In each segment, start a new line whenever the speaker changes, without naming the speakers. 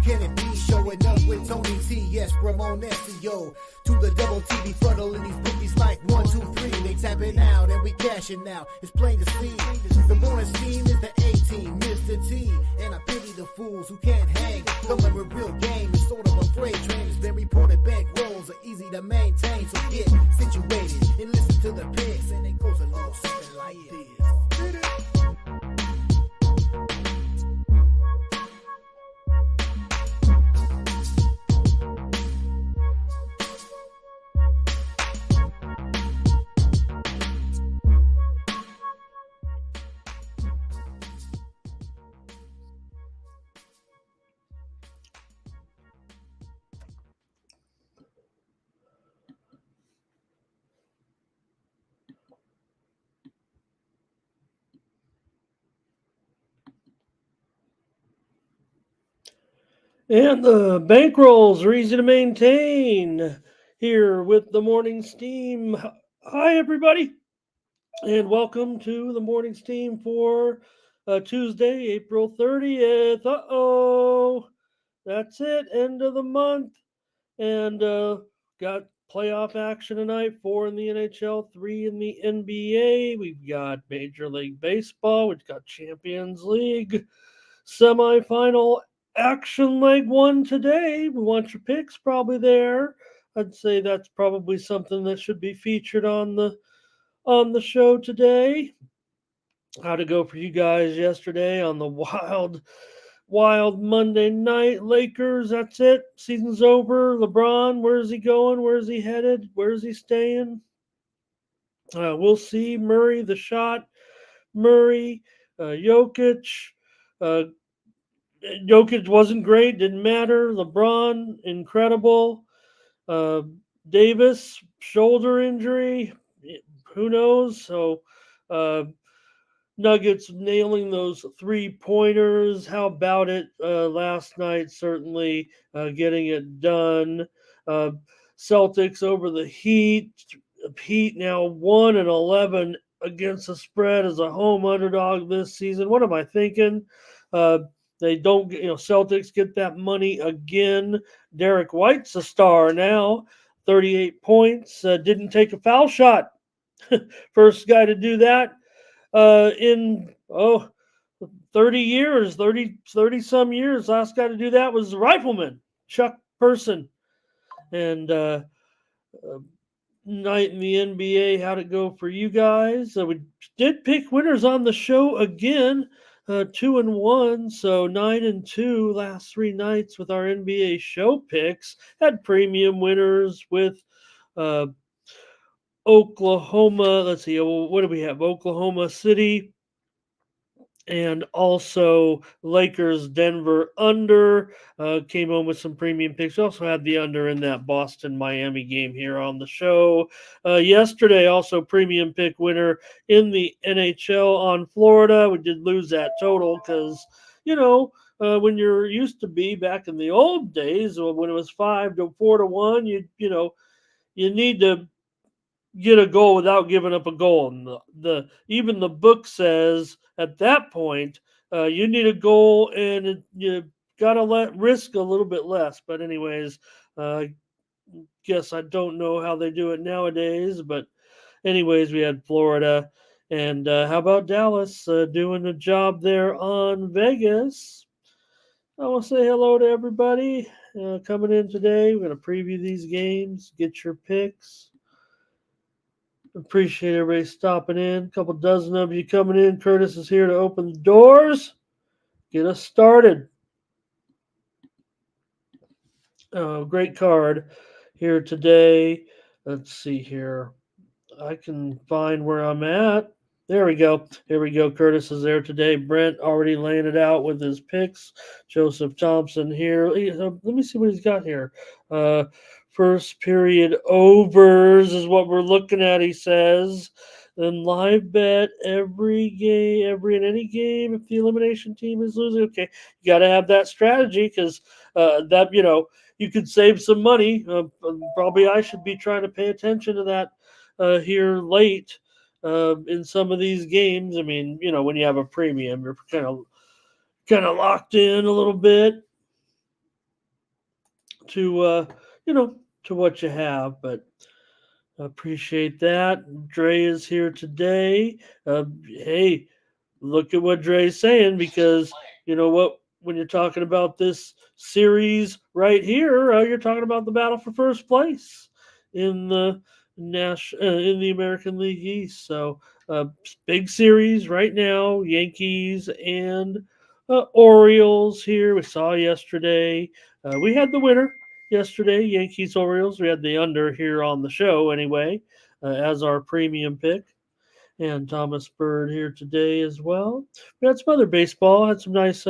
can it be? Showing up with Tony T, yes, Ramon SEO. To the double T, be fuddling these bookies like 1, 2, 3. They tapping out and we cashing now. It's plain to see. The morning scheme is the A-team, Mr. T. And I pity the fools who can't hang. Coming with real game, it's sort of a freight train. It's been reported bank rolls are easy to maintain. So get situated and listen to the picks. And it goes a little something like this.
And the bankrolls are easy to maintain here with the morning steam. Hi, everybody, and welcome to the morning steam for Tuesday, April 30th. That's it, end of the month. And got playoff action tonight, 4 in the NHL, 3 in the NBA. We've got Major League Baseball, we've got Champions League semifinal action, leg 1 today. We want your picks probably there. I'd say that's probably something that should be featured on the show today. How'd it go for you guys yesterday on the wild Monday night? Lakers, that's it. Season's over. LeBron, where's he going? Where's he headed? Where's he staying? We'll see. Murray, the shot. Murray, Jokic. Jokic wasn't great, didn't matter. LeBron, incredible. Davis, shoulder injury, who knows? So, Nuggets nailing those 3-pointers. How about it last night? Certainly getting it done. Celtics over the Heat. Heat now 1-11 against the spread as a home underdog this season. What am I thinking? They don't, Celtics get that money again. Derek White's a star now, 38 points. Didn't take a foul shot. First guy to do that in 30 years, 30 some years. Last guy to do that was the Rifleman, Chuck Person. And night in the NBA, how'd it go for you guys? We did pick winners on the show again. 2-1, so 9-2 last 3 nights with our NBA show picks. Had premium winners with Oklahoma. Let's see, what do we have? Oklahoma City, and also Lakers Denver under. Came home with some premium picks. We also had the under in that Boston Miami game here on the show. Yesterday, also premium pick winner in the NHL on Florida. We did lose that total because, when you're used to be back in the old days, when it was 4-1, you need to get a goal without giving up a goal. And even the book says at that point, you need a goal and you got to risk a little bit less. But anyways, guess I don't know how they do it nowadays. But anyways, we had Florida. And how about Dallas doing a job there on Vegas? I want to say hello to everybody coming in today. We're going to preview these games, get your picks. Appreciate everybody stopping in. A couple dozen of you coming in. Curtis is here to open the doors. Get us started. Great card here today. Let's see here. I can find where I'm at. There we go. Here we go. Curtis is there today. Brent already laying it out with his picks. Joseph Thompson here. Let me see what he's got here. First period overs is what we're looking at, he says. Then live bet every any game if the elimination team is losing. Okay, you got to have that strategy because you could save some money. Probably I should be trying to pay attention to that here late in some of these games. I mean, when you have a premium, you're kind of locked in a little bit. to to what you have. But appreciate that. Dre is here today. Hey, look at what Dre's saying, because you know what, when you're talking about this series right here, you're talking about the battle for first place in the in the American League East. So big series right now, Yankees and Orioles here. We saw yesterday. We had the winner yesterday, Yankees Orioles. We had the under here on the show anyway, as our premium pick, and Thomas Bird here today as well. We had some other baseball. Had some nice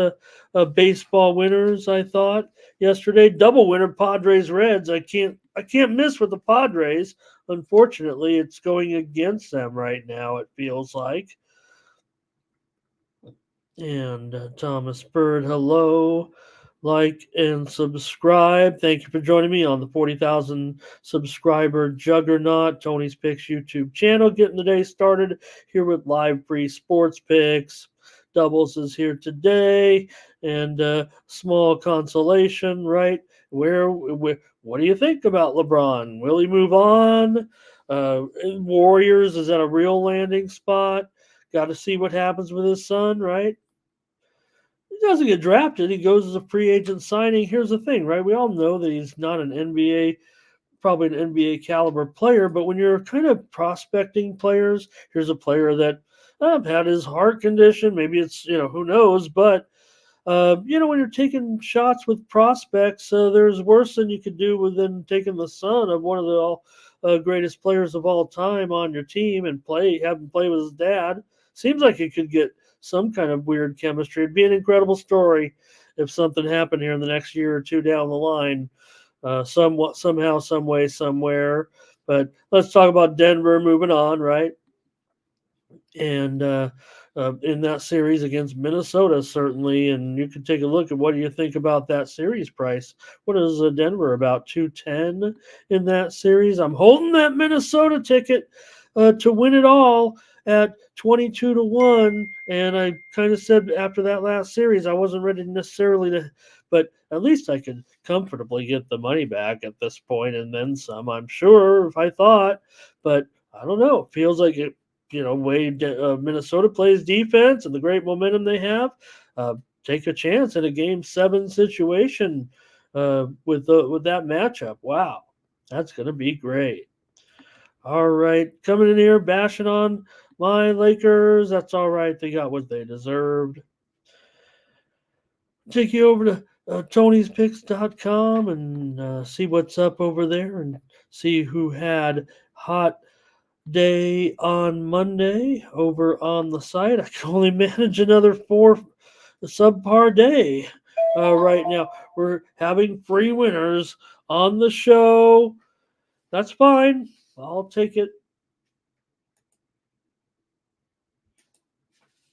baseball winners. I thought yesterday, double winner Padres Reds. I can't miss with the Padres. Unfortunately, it's going against them right now. It feels like. And Thomas Bird, hello. Like and subscribe. Thank you for joining me on the 40,000 subscriber juggernaut, Tony's Picks YouTube channel. Getting the day started here with live free sports picks. Doubles is here today, and small consolation, right? Where, what do you think about LeBron? Will he move on? Warriors, is that a real landing spot? Got to see what happens with his son, right? He doesn't get drafted. He goes as a free agent signing. Here's the thing, right? We all know that he's not an NBA, probably an NBA caliber player, but when you're kind of prospecting players, here's a player that had his heart condition. Maybe it's, who knows, but when you're taking shots with prospects, there's worse than you could do than taking the son of one of the greatest players of all time on your team and have him play with his dad. Seems like you could get some kind of weird chemistry. It'd be an incredible story if something happened here in the next year or two down the line, somewhat, somehow, some way, somewhere. But let's talk about Denver moving on, right? And in that series against Minnesota, certainly. And you can take a look at what do you think about that series price. What is Denver, about 210 in that series? I'm holding that Minnesota ticket to win it all at 22 to 1. And I kind of said after that last series, I wasn't ready necessarily to, but at least I could comfortably get the money back at this point and then some, I'm sure, if I thought. But I don't know. It feels like it, way Minnesota plays defense and the great momentum they have, take a chance in a Game 7 situation with that matchup. Wow, that's going to be great. All right, coming in here, bashing on my Lakers. That's all right. They got what they deserved. Take you over to Tony'sPicks.com and see what's up over there and see who had hot day on Monday over on the site. I can only manage another 4 subpar day right now. We're having free winners on the show. That's fine. I'll take it.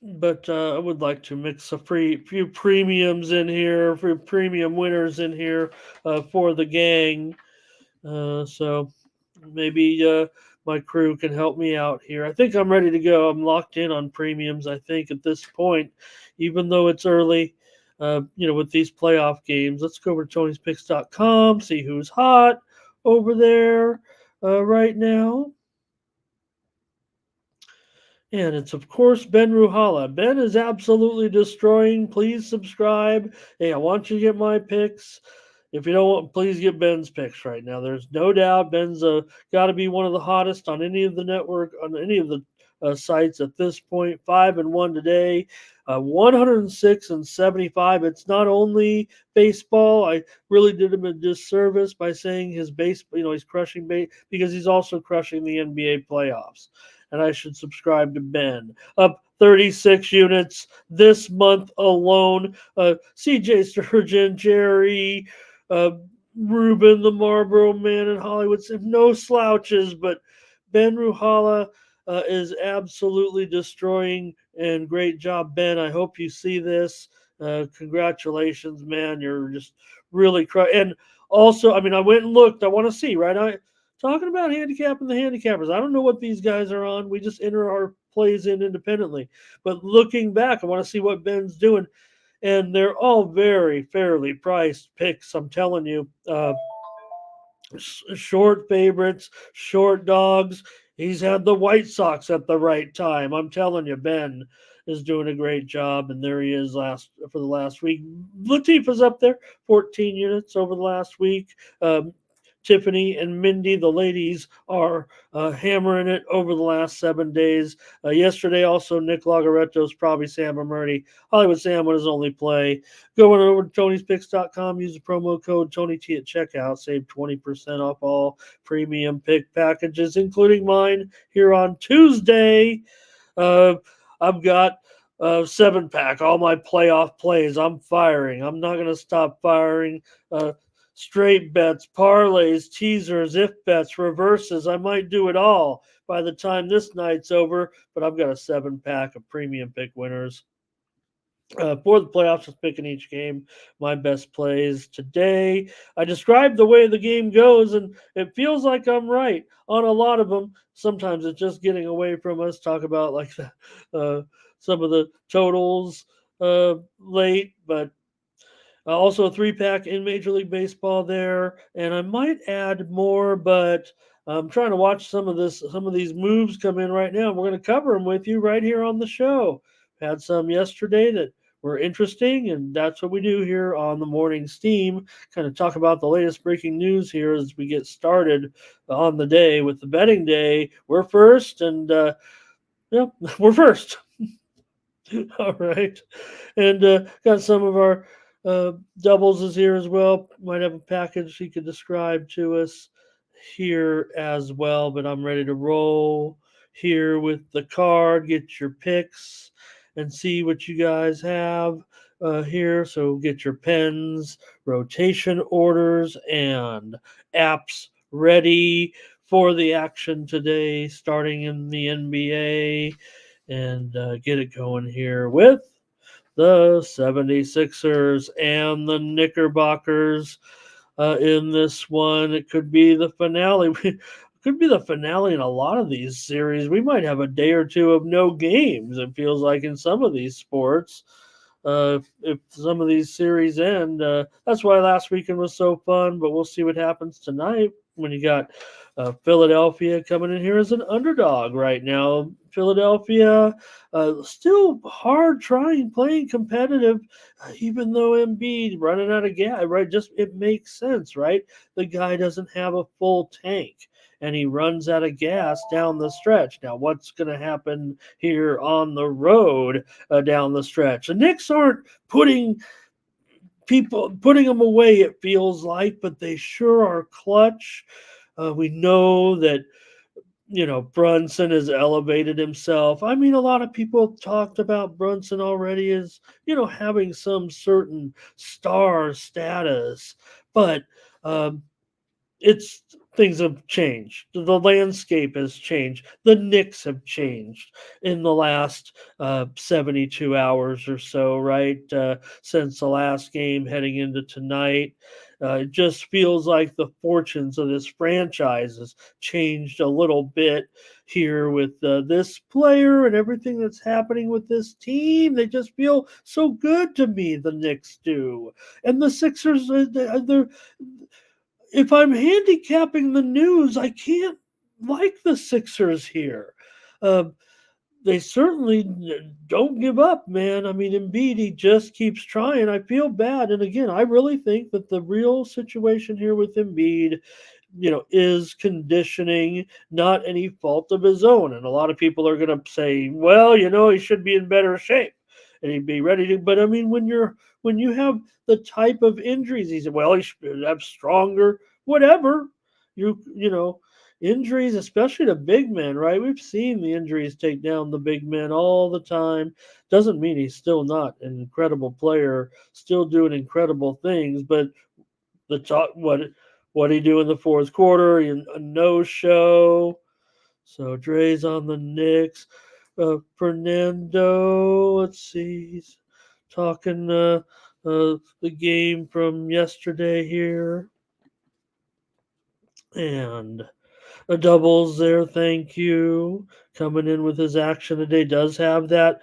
But I would like to mix a few premiums in here, few premium winners in here for the gang. So maybe my crew can help me out here. I think I'm ready to go. I'm locked in on premiums, I think, at this point, even though it's early, with these playoff games. Let's go over to Tony'sPicks.com, see who's hot over there right now. And it's, of course, Ben Ruhala. Ben is absolutely destroying. Please subscribe. Hey, I want you to get my picks. If you don't want, please get Ben's picks right now. There's no doubt Ben's got to be one of the hottest on any of the network, on any of the sites at this point. 5-1 today, 106-75. It's not only baseball. I really did him a disservice by saying his base. He's crushing base because he's also crushing the NBA playoffs. And I should subscribe to Ben. Up 36 units this month alone. CJ Sturgeon, Jerry, Ruben, the Marlboro Man in Hollywood. No slouches, but Ben Ruhala is absolutely destroying, and great job, Ben. I hope you see this. Congratulations, man. You're just really and also, I went and looked. I want to see, right? Talking about handicapping the handicappers. I don't know what these guys are on. We just enter our plays in independently. But looking back, I want to see what Ben's doing. and they're all very fairly priced picks. I'm telling you, short favorites, short dogs. He's had the White Sox at the right time. I'm telling you, Ben is doing a great job, and there he is last for the last week. Latifah's up there, 14 units over the last week. Um, Tiffany and Mindy, the ladies, are hammering it over the last 7 days. Yesterday, also, Nick Lagaretto's probably Sam Murray. Hollywood Sam on his only play. Going over to Tony'sPicks.com, use the promo code TonyT at checkout, save 20% off all premium pick packages, including mine here on Tuesday. Uh, I've got a 7 pack, all my playoff plays. I'm firing. I'm not going to stop firing. Straight bets, parlays, teasers, if bets, reverses. I might do it all by the time this night's over, but I've got a 7 pack of premium pick winners. For the playoffs, just picking each game, my best plays today. I described the way the game goes, and it feels like I'm right on a lot of them. Sometimes it's just getting away from us. Talk about like some of the totals late, but also a 3 pack in Major League Baseball there, and I might add more, but I'm trying to watch some of these moves come in right now. We're going to cover them with you right here on the show. Had some yesterday that were interesting, and that's what we do here on the morning steam. Kind of talk about the latest breaking news here as we get started on the day with the betting day. We're first, and yeah, we're first. All right. And got some of our doubles is here as well. Might have a package he could describe to us here as well. But I'm ready to roll here with the card. Get your picks and see what you guys have here. So get your pens, rotation orders, and apps ready for the action today, starting in the NBA, and get it going here with the 76ers and the Knickerbockers in this one. It could be the finale. It could be the finale in a lot of these series. We might have a day or two of no games, it feels like, in some of these sports. If some of these series end, that's why last weekend was so fun. But we'll see what happens tonight when you got Philadelphia coming in here as an underdog right now. Philadelphia still hard trying, playing competitive, even though Embiid running out of gas, right? Just it makes sense, right? The guy doesn't have a full tank, and he runs out of gas down the stretch. Now, what's going to happen here on the road down the stretch? The Knicks aren't putting them away, it feels like, but they sure are clutch. We know that Brunson has elevated himself. I mean, a lot of people talked about Brunson already as having some certain star status, but it's things have changed. The landscape has changed. The Knicks have changed in the last 72 hours or so, right? Since the last game heading into tonight. It just feels like the fortunes of this franchise has changed a little bit here with this player and everything that's happening with this team. They just feel so good to me, the Knicks do. And the Sixers, they're if I'm handicapping the news, I can't like the Sixers here. Uh, they certainly don't give up, man. I mean, Embiid, he just keeps trying. I feel bad. And again, I really think that the real situation here with Embiid, is conditioning, not any fault of his own. And a lot of people are going to say, well, he should be in better shape and he'd be ready to. But I mean, when you have the type of injuries, he said, well, he should have stronger, whatever. Injuries, especially to big men, right? We've seen the injuries take down the big men all the time. Doesn't mean he's still not an incredible player, still doing incredible things, but the top what he do in the fourth quarter, a no show. So Dre's on the Knicks. Fernando, let's see, he's talking the game from yesterday here, and a doubles there. Thank you. Coming in with his action today does have that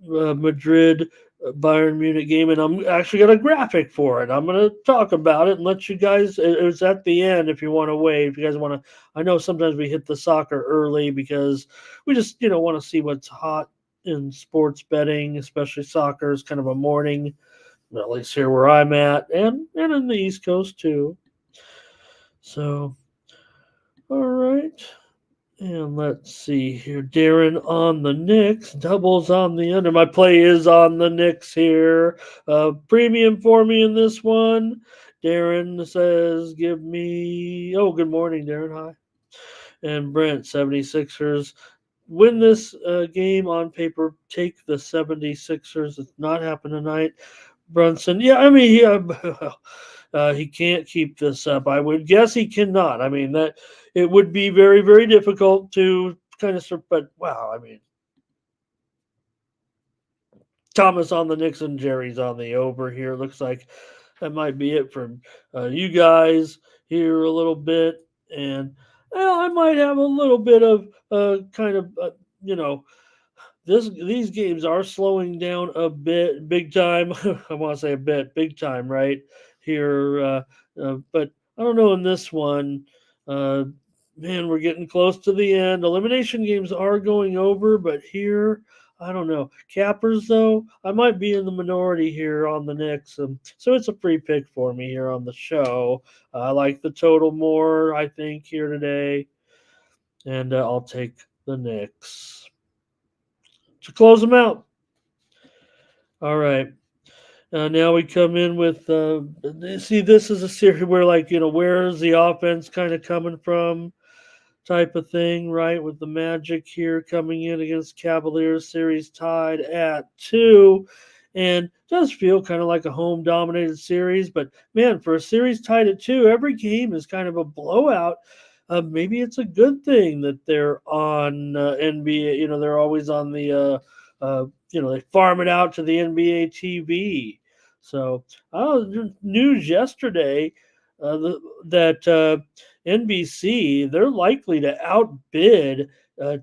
Madrid Bayern Munich game, and I'm actually got a graphic for it. I'm going to talk about it and let you guys. It's at the end if you want to wait. If you guys want to, I know sometimes we hit the soccer early because we just want to see what's hot in sports betting, especially soccer is kind of a morning. At least here where I'm at, and in the East Coast too. So, all right. And let's see here. Darren on the Knicks. Doubles on the under. My play is on the Knicks here. Premium for me in this one. Darren says, give me. Oh, good morning, Darren. Hi. And Brent, 76ers. Win this game on paper. Take the 76ers. It's not happening tonight. Brunson. Yeah, I mean, he can't keep this up. I would guess he cannot. I mean, that it would be very, very difficult to kind of, but wow, I mean, Thomas on the Nixon, Jerry's on the over here. Looks like that might be it for you guys here a little bit. And well, I might have a little bit of you know, these games are slowing down a bit, big time. I want to say a bit, big time, right here. But I don't know in this one. Uh, Man, we're getting close to the end. Elimination games are going over, but here, I don't know. Cappers, though, I might be in the minority here on the Knicks. So it's a free pick for me here on the show. I like the total more, I think, here today. And I'll take the Knicks to close them out. All right. Now we come in with see, this is a series where, like, where's the offense kind of coming from, type of thing, right? With the Magic here coming in against Cavaliers, series tied at 2, and does feel kind of like a home dominated series. But man, for a series tied at 2, every game is kind of a blowout. Maybe it's a good thing that they're on NBA. They're always on the. They farm it out to the NBA TV. So, news yesterday that NBC, they're likely to outbid uh,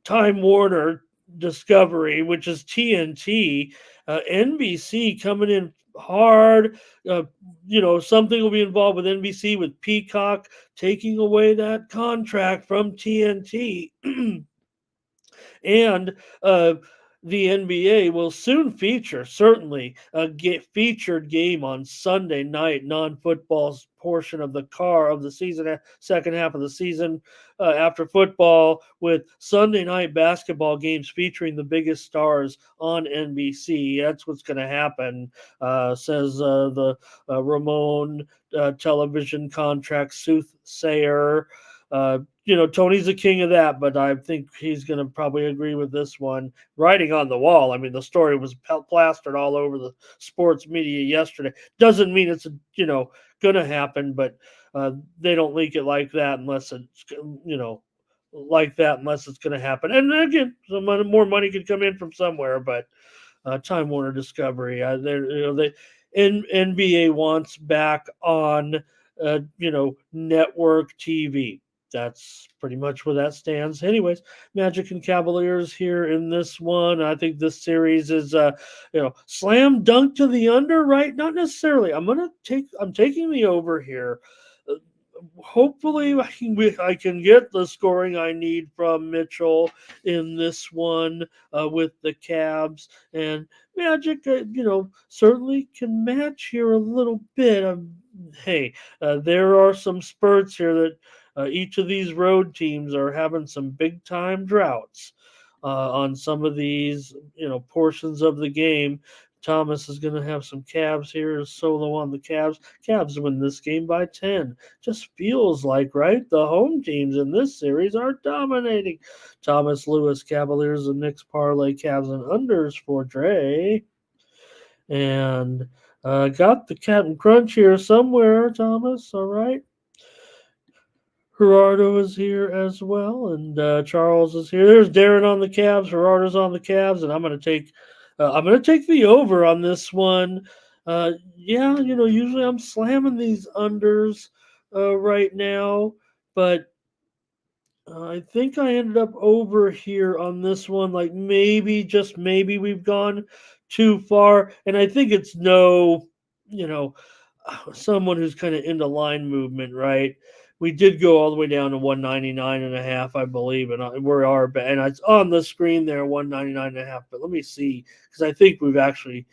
Time Warner Discovery, which is TNT. NBC coming in hard. Something will be involved with NBC with Peacock taking away that contract from TNT. And the NBA will soon feature, certainly, a featured game on Sunday night, non-football portion of the season, second half of the season after football, with Sunday night basketball games featuring the biggest stars on NBC. That's what's going to happen, says the Ramon television contract soothsayer. Tony's the king of that, but I think he's going to probably agree with this one. Writing on the wall. I mean, the story was plastered all over the sports media yesterday. Doesn't mean it's going to happen, but they don't leak it like that unless it's going to happen. And again, some more money could come in from somewhere, but Time Warner Discovery, they NBA wants back on network TV. That's pretty much where that stands. Anyways, Magic and Cavaliers here in this one. I think this series is slam dunk to the under, right? Not necessarily. I'm taking the over here. Uh, Hopefully I can get the scoring I need from Mitchell in this one with the Cavs, and Magic. Certainly can match here a little bit. Hey, there are some spurts here that each of these road teams are having some big time droughts on some of these, portions of the game. Thomas is going to have some Cavs here, solo on the Cavs. Cavs win this game by 10. Just feels like, right? The home teams in this series are dominating. Thomas Lewis, Cavaliers, and Knicks parlay Cavs and unders for Dre. And got the Captain Crunch here somewhere, Thomas. All right. Gerardo is here as well, and Charles is here. There's Darren on the Cavs. Gerardo's on the Cavs, and I'm going to take the over on this one. Yeah, usually I'm slamming these unders right now, but I think I ended up over here on this one. Like maybe, just maybe, we've gone too far. And I think it's no, you know, someone who's kind of into line movement, right? We did go all the way down to 199 and a half, I believe, and we are, and it's on the screen there, 199 and a half. But let me see, because I think we've actually,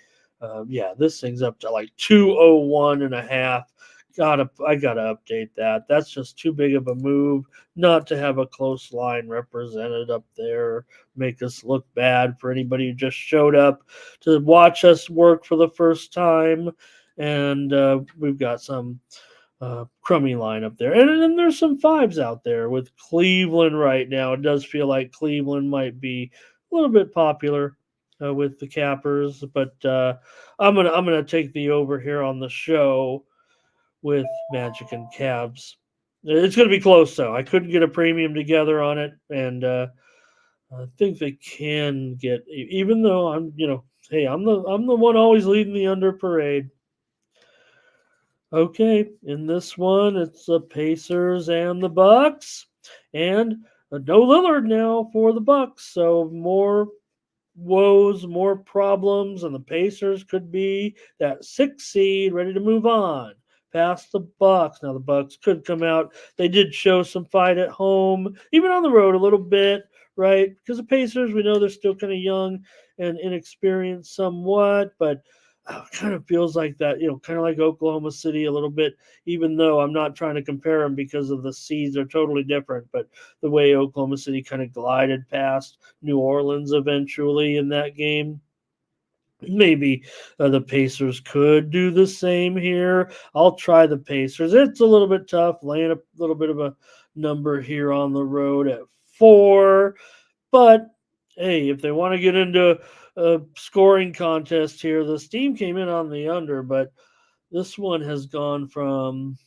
yeah, this thing's up to like 201 and a half. I gotta update that. That's just too big of a move not to have a close line represented up there. Make us look bad for anybody who just showed up to watch us work for the first time. And we've got some crummy line up there. And then there's some fives out there with Cleveland right now. It does feel like Cleveland might be a little bit popular with the cappers, but I'm gonna take the over here on the show with Magic and Cavs. It's gonna be close though. I couldn't get a premium together on it, and I think they can get. Even though hey, I'm the one always leading the under parade. Okay, in this one, it's the Pacers and the Bucks, and no Lillard now for the Bucks. So more woes, more problems, and the Pacers could be that 6 seed ready to move on past the Bucks. Now the Bucks could come out. They did show some fight at home, even on the road a little bit, right? Because the Pacers, we know they're still kind of young and inexperienced somewhat, but kind of feels like that, kind of like Oklahoma City a little bit, even though I'm not trying to compare them because of the seeds are totally different. But the way Oklahoma City kind of glided past New Orleans eventually in that game, maybe the Pacers could do the same here. I'll try the Pacers. It's a little bit tough, laying a little bit of a number here on the road at 4. But hey, if they want to get into a scoring contest here, the Steam came in on the under, but this one has gone from,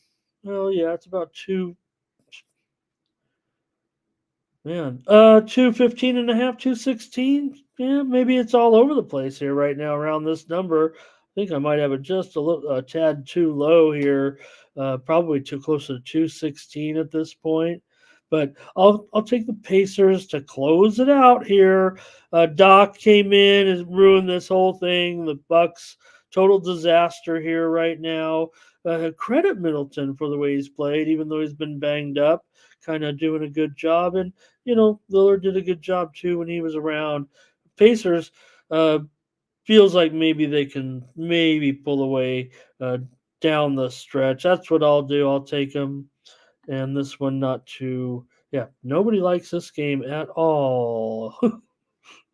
well, yeah, it's about 215 and a half, 216. Yeah, maybe it's all over the place here right now around this number. I think I might have it just a tad too low here, probably too close to 216 at this point. But I'll take the Pacers to close it out here. Doc came in and ruined this whole thing. The Bucks total disaster here right now. Credit Middleton for the way he's played, even though he's been banged up, kind of doing a good job. And Lillard did a good job too when he was around. Pacers feels like maybe they can maybe pull away down the stretch. That's what I'll do. I'll take them. And this one not too. Yeah, nobody likes this game at all.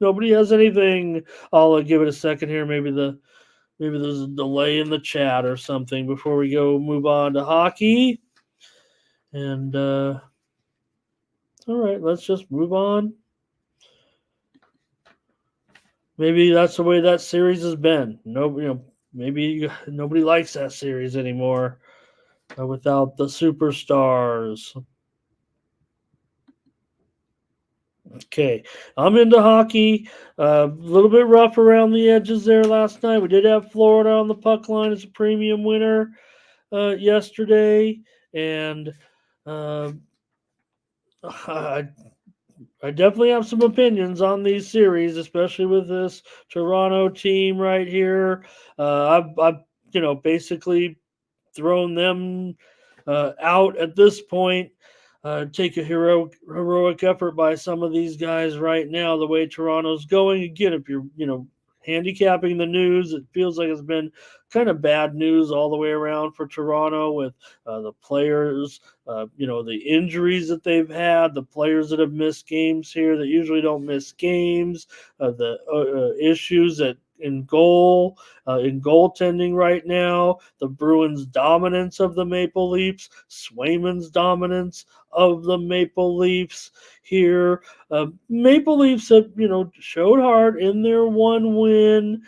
Nobody has anything. I'll give it a second here. Maybe there's a delay in the chat or something before we go move on to hockey. And all right, let's just move on. Maybe that's the way that series has been. Maybe nobody likes that series anymore without the superstars. Okay, I'm into hockey. A little bit rough around the edges there last night. We did have Florida on the puck line as a premium winner yesterday, and I definitely have some opinions on these series, especially with this Toronto team right here. I've basically thrown them out at this point. Take a heroic effort by some of these guys right now. The way Toronto's going, again, if you're handicapping the news, it feels like it's been kind of bad news all the way around for Toronto with the players, the injuries that they've had, the players that have missed games here that usually don't miss games, the issues in goaltending right now, the Bruins' dominance of the Maple Leafs, Swayman's dominance of the Maple Leafs here. Maple Leafs have, showed hard in their one win.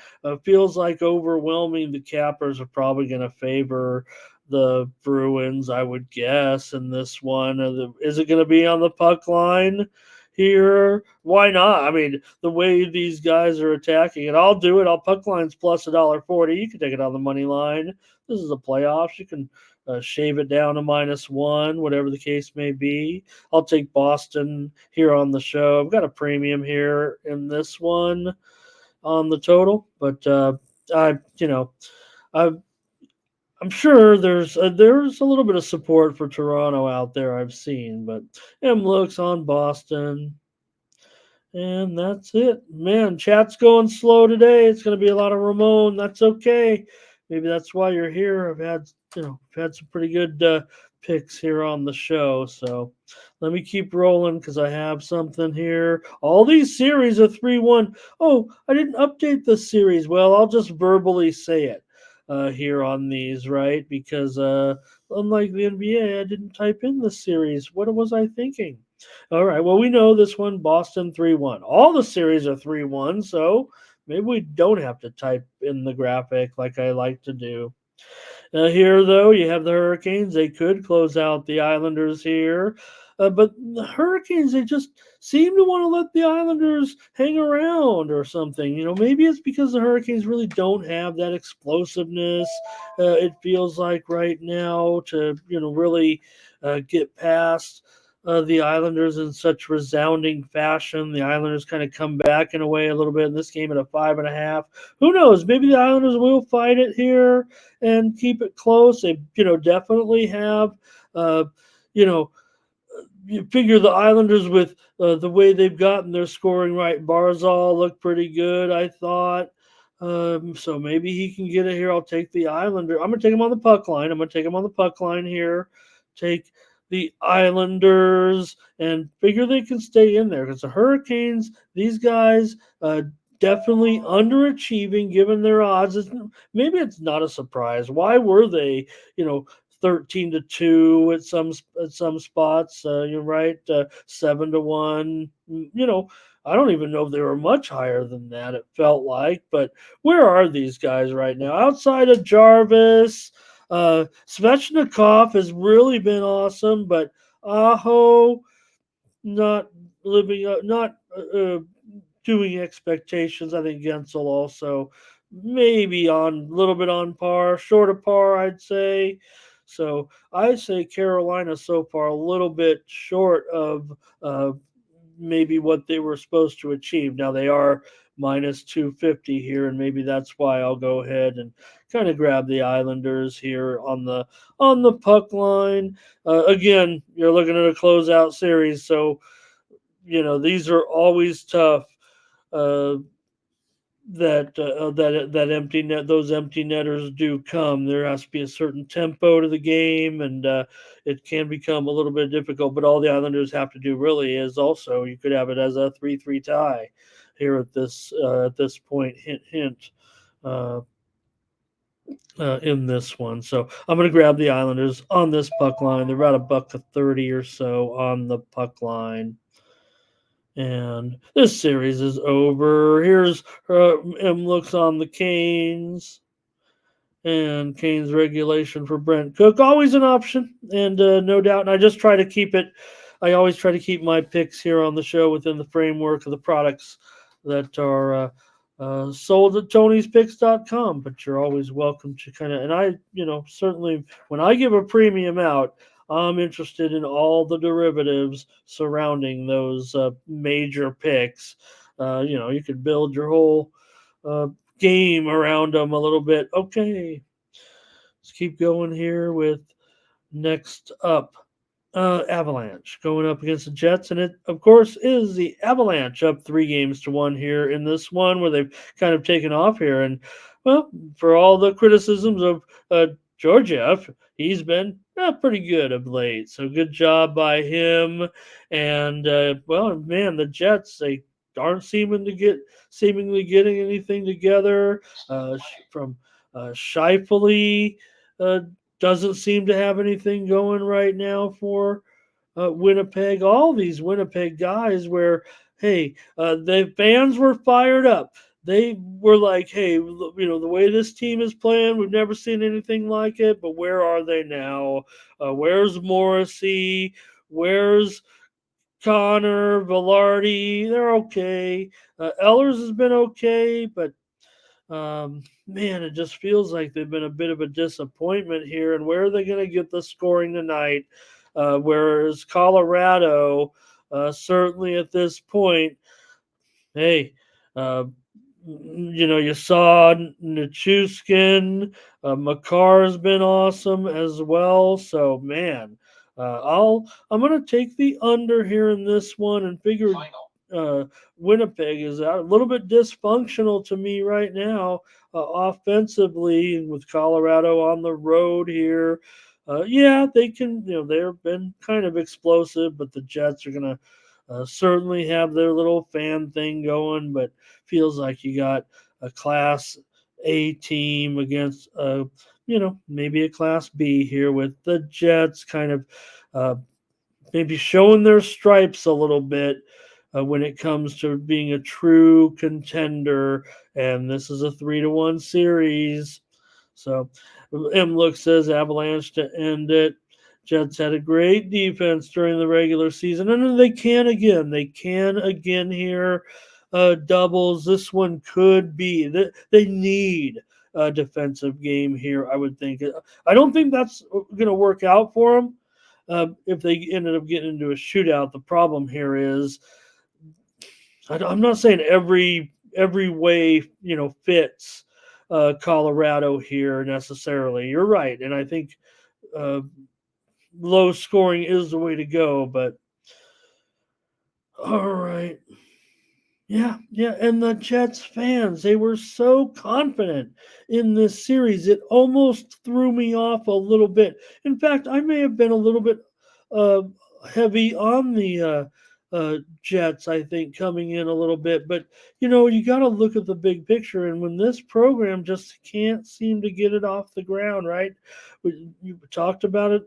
Feels like overwhelming. The Cappers are probably going to favor the Bruins, I would guess, in this one. Is it going to be on the puck line here? Why not? I mean, the way these guys are attacking it, I'll do it. I'll puck lines plus $1.40. You can take it on the money line. This is the playoffs. You can shave it down to -1, whatever the case may be. I'll take Boston here on the show. I've got a premium here in this one. on the total, but I, I I'm sure there's a little bit of support for Toronto out there I've seen, but M looks on Boston, and that's it. Man, chat's going slow today. It's going to be a lot of Ramon. That's okay. Maybe that's why you're here. I've had some pretty good picks here on the show. So let me keep rolling because I have something here. All these series are 3-1. Oh, I didn't update this series. Well, I'll just verbally say it here on these, right? Because unlike the NBA, I didn't type in the series. What was I thinking? All right. Well, we know this one, Boston 3-1. All the series are 3-1, so maybe we don't have to type in the graphic like I like to do. Here, though, you have the Hurricanes. They could close out the Islanders here. But the Hurricanes, they just seem to want to let the Islanders hang around or something. Maybe it's because the Hurricanes really don't have that explosiveness. It feels like right now to, really get past the Islanders in such resounding fashion. The Islanders kind of come back in a way a little bit in this game at a 5.5. Who knows? Maybe the Islanders will fight it here and keep it close. They, definitely have, you know, you figure the Islanders with the way they've gotten their scoring right. Barzal looked pretty good, I thought. So maybe he can get it here. I'll take the Islander. I'm going to take him on the puck line. I'm going to take him on the puck line here. Take the Islanders and figure they can stay in there because the Hurricanes, these guys, definitely underachieving given their odds. Maybe it's not a surprise. Why were they, 13-2 at some spots? You're right, 7-1. I don't even know if they were much higher than that. It felt like, but where are these guys right now? Outside of Jarvis, Svechnikov has really been awesome, but Aho not living up, not doing expectations. I think Gensel also maybe on a little bit on par, short of par, I'd say. So I say Carolina so far a little bit short of maybe what they were supposed to achieve. Now they are minus 250 here, and maybe that's why I'll go ahead and kind of grab the Islanders here on the puck line. Again, you're looking at a closeout series, so these are always tough. Uh, that empty net, those empty netters do come. There has to be a certain tempo to the game, and it can become a little bit difficult. But all the Islanders have to do really is also you could have it as a 3-3 tie here at this point. Hint, hint. Uh, in this one, so I'm going to grab the Islanders on this puck line. They're about a buck to 30 or so on the puck line. And this series is over. Here's M looks on the Canes. And Canes regulation for Brent Cook. Always an option, and no doubt. And I just try to keep it. I always try to keep my picks here on the show within the framework of the products that are sold at tonyspicks.com. But you're always welcome to kind of, and I, certainly when I give a premium out, I'm interested in all the derivatives surrounding those major picks. You could build your whole game around them a little bit. Okay, let's keep going here with next up. Avalanche going up against the Jets, and it, of course, is the Avalanche up 3-1 here in this one where they've kind of taken off here. And, well, for all the criticisms of Georgiev, he's been pretty good of late. So good job by him. And, well, man, the Jets, they aren't seemingly getting anything together from Scheifele. Doesn't seem to have anything going right now for Winnipeg. All these Winnipeg guys, where the fans were fired up. They were like, hey, the way this team is playing, we've never seen anything like it. But where are they now? Where's Morrissey? Where's Connor, Velarde? They're okay. Ellers has been okay, but man, it just feels like they've been a bit of a disappointment here. And where are they going to get the scoring tonight? Whereas Colorado, certainly at this point, hey, You saw Nichushkin, Makar's been awesome as well. So man, I'm gonna take the under here in this one and figure uh, Winnipeg is a little bit dysfunctional to me right now, offensively, and with Colorado on the road here. Yeah, they can. They've been kind of explosive, but the Jets are gonna certainly have their little fan thing going. But feels like you got a Class A team against maybe a Class B here with the Jets kind of uh, maybe showing their stripes a little bit when it comes to being a true contender. And this is a 3-1 series. So M Look says Avalanche to end it. Jets had a great defense during the regular season, and they can again. They can again here. Doubles. This one could be. They need a defensive game here, I would think. I don't think that's going to work out for them. If they ended up getting into a shootout, the problem here is I'm not saying every way fits Colorado here necessarily. You're right, and I think uh, low scoring is the way to go. But all right, yeah, and the Jets fans, they were so confident in this series. It almost threw me off a little bit. In fact, I may have been a little bit uh, heavy on the Jets, I think, coming in a little bit. But, you got to look at the big picture. And when this program just can't seem to get it off the ground, right? You talked about it,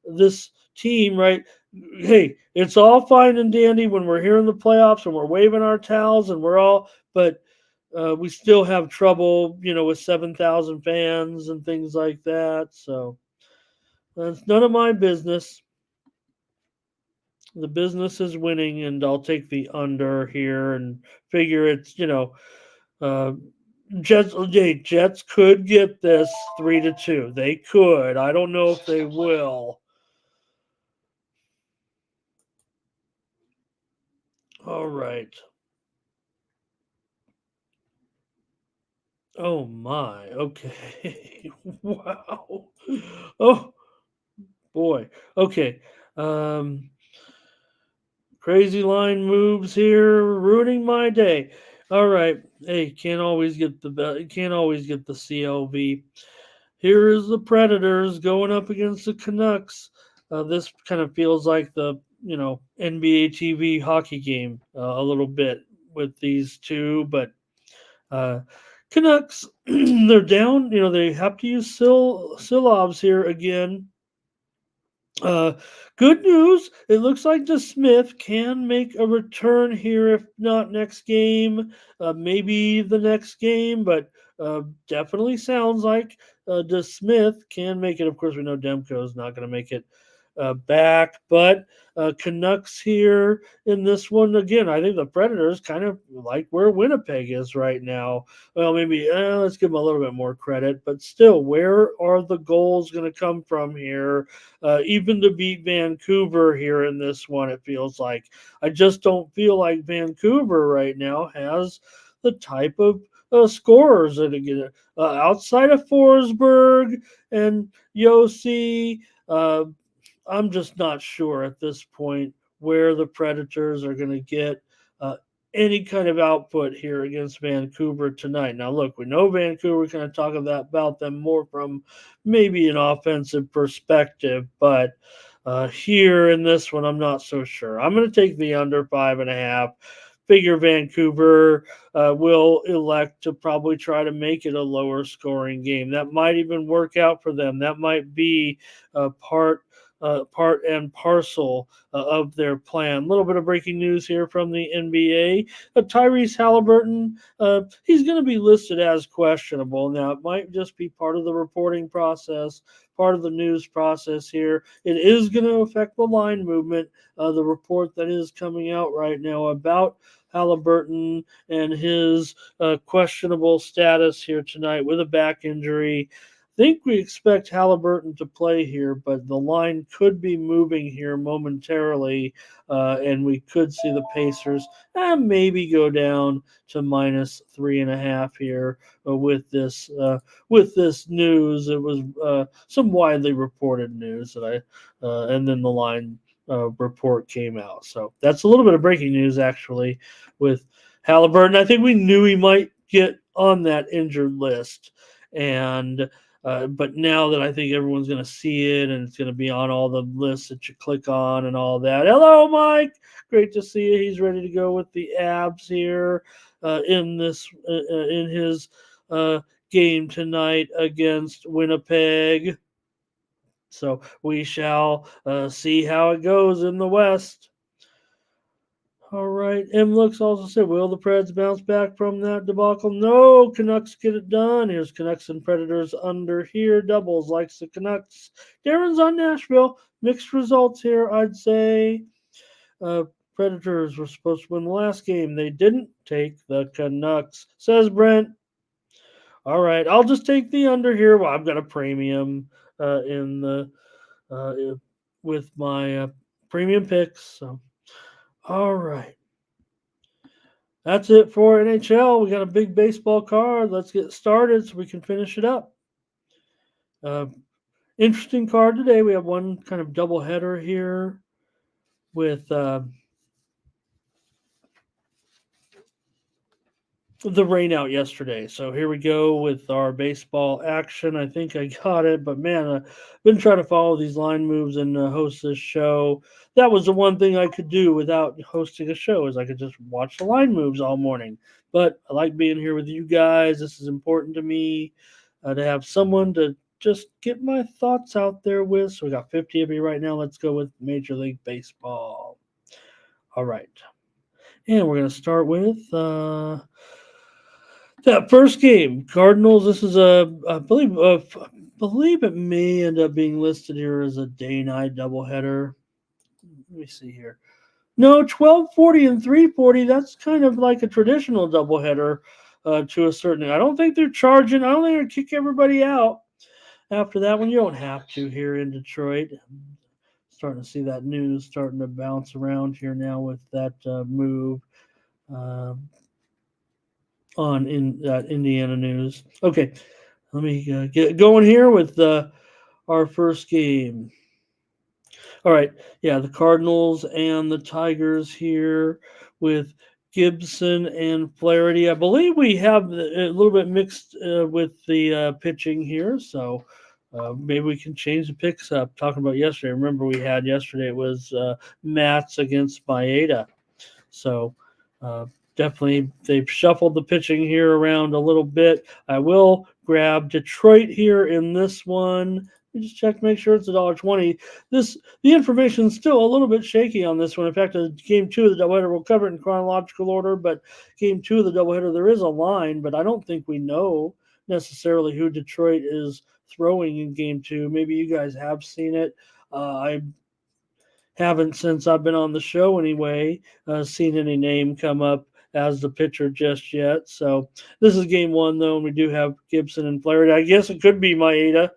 this team, right? Hey, it's all fine and dandy when we're here in the playoffs and we're waving our towels and but we still have trouble, with 7,000 fans and things like that. So that's none of my business. The business is winning, and I'll take the under here and figure uh, Jets could get this 3-2. They could. I don't know if they will. All right. Oh my. Okay. Wow. Oh boy. Okay. Um Crazy line moves here ruining my day. All right. Hey, can't always get the CLV. Here is the Predators going up against the Canucks. This kind of feels like the NBA TV hockey game a little bit with these two, but uh, Canucks they're down. They have to use Silovs here again. Uh, Good news. It looks like DeSmith can make a return here, if not next game, maybe the next game, but definitely sounds like DeSmith can make it. Of course, we know Demko is not going to make it back, but Canucks here in this one again. I think the Predators kind of like where Winnipeg is right now. Well, maybe let's give them a little bit more credit, but still, where are the goals going to come from here? Even to beat Vancouver here in this one, it feels like I just don't feel like Vancouver right now has the type of scorers that get outside of Forsberg and Yossi. I'm just not sure at this point where the Predators are going to get uh, any kind of output here against Vancouver tonight. Now, look, we know Vancouver. We're going to talk about them more from maybe an offensive perspective, but here in this one, I'm not so sure. I'm going to take the under 5.5. Figure Vancouver will elect to probably try to make it a lower scoring game. That might even work out for them. That might be part and parcel of their plan. A little bit of breaking news here from the NBA. Tyrese Halliburton, he's going to be listed as questionable. Now, it might just be part of the reporting process, part of the news process here. It is going to affect the line movement. The report that is coming out right now about Halliburton and his questionable status here tonight with a back injury. think we expect Halliburton to play here, but the line could be moving here momentarily, and we could see the Pacers maybe go down to minus 3.5 here with this news. It was some widely reported news that and then the line report came out. So that's a little bit of breaking news actually with Halliburton. I think we knew he might get on that injured list, and but now that I think everyone's going to see it and it's going to be on all the lists that you click on and all that. Hello, Mike. Great to see you. He's ready to go with the Abs here in his game tonight against Winnipeg. So we shall see how it goes in the West. All right. M looks also said, will the Preds bounce back from that debacle? No, Canucks get it done. Here's Canucks and Predators under here. Doubles likes the Canucks. Darren's on Nashville. Mixed results here, I'd say. Predators were supposed to win the last game. They didn't take the Canucks, says Brent. All right. I'll just take the under here. Well, I've got a premium in the with my premium picks. So. All right. That's it for NHL. We got a big baseball card. Let's get started so we can finish it up. Interesting card today. We have one kind of double header here with the rain out yesterday. So here we go with our baseball action. I think I got it, but man, I've been trying to follow these line moves and host this show. That was the one thing I could do without hosting a show is I could just watch the line moves all morning. But I like being here with you guys. This is important to me to have someone to just get my thoughts out there with. So we got 50 of you right now. Let's go with Major League Baseball. All right. And we're going to start with that first game, Cardinals. This is I believe it may end up being listed here as a day-night doubleheader. Let me see here. No, 12:40 and 3:40. That's kind of like a traditional doubleheader to a certain. I don't think they're charging. I don't think they're kick everybody out after that one. You don't have to here in Detroit. Starting to see that news starting to bounce around here now with that move. On Indiana news. Okay, let me get going here with our first game. All right, yeah, the Cardinals and the Tigers here with Gibson and Flaherty. I believe we have a little bit mixed with the pitching here, so maybe we can change the picks up. Talking about yesterday, remember we had yesterday it was Mats against Maeda, so definitely they've shuffled the pitching here around a little bit. I will grab Detroit here in this one. Just check to make sure it's $1.20. The information is still a little bit shaky on this one. In fact, game 2 of the doubleheader, we'll cover it in chronological order, but game 2 of the doubleheader, there is a line, but I don't think we know necessarily who Detroit is throwing in game 2. Maybe you guys have seen it. I haven't, since I've been on the show anyway, seen any name come up as the pitcher just yet. So this is game 1, though, and we do have Gibson and Flaherty. I guess it could be Maeda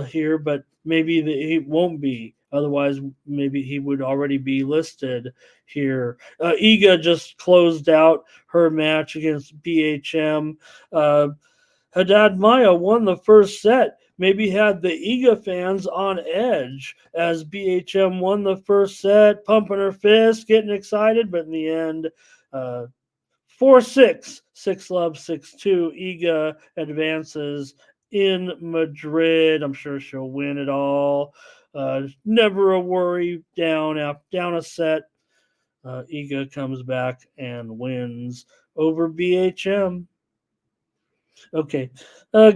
here, but maybe he won't be. Otherwise, maybe he would already be listed here. Iga just closed out her match against BHM. Haddad Maya won the first set. Maybe had the Iga fans on edge as BHM won the first set, pumping her fist, getting excited, but in the end, 4-6, 6-love, 6-2. Iga advances in Madrid. I'm sure she'll win it all. Never a worry down a set. Iga comes back and wins over BHM. Okay,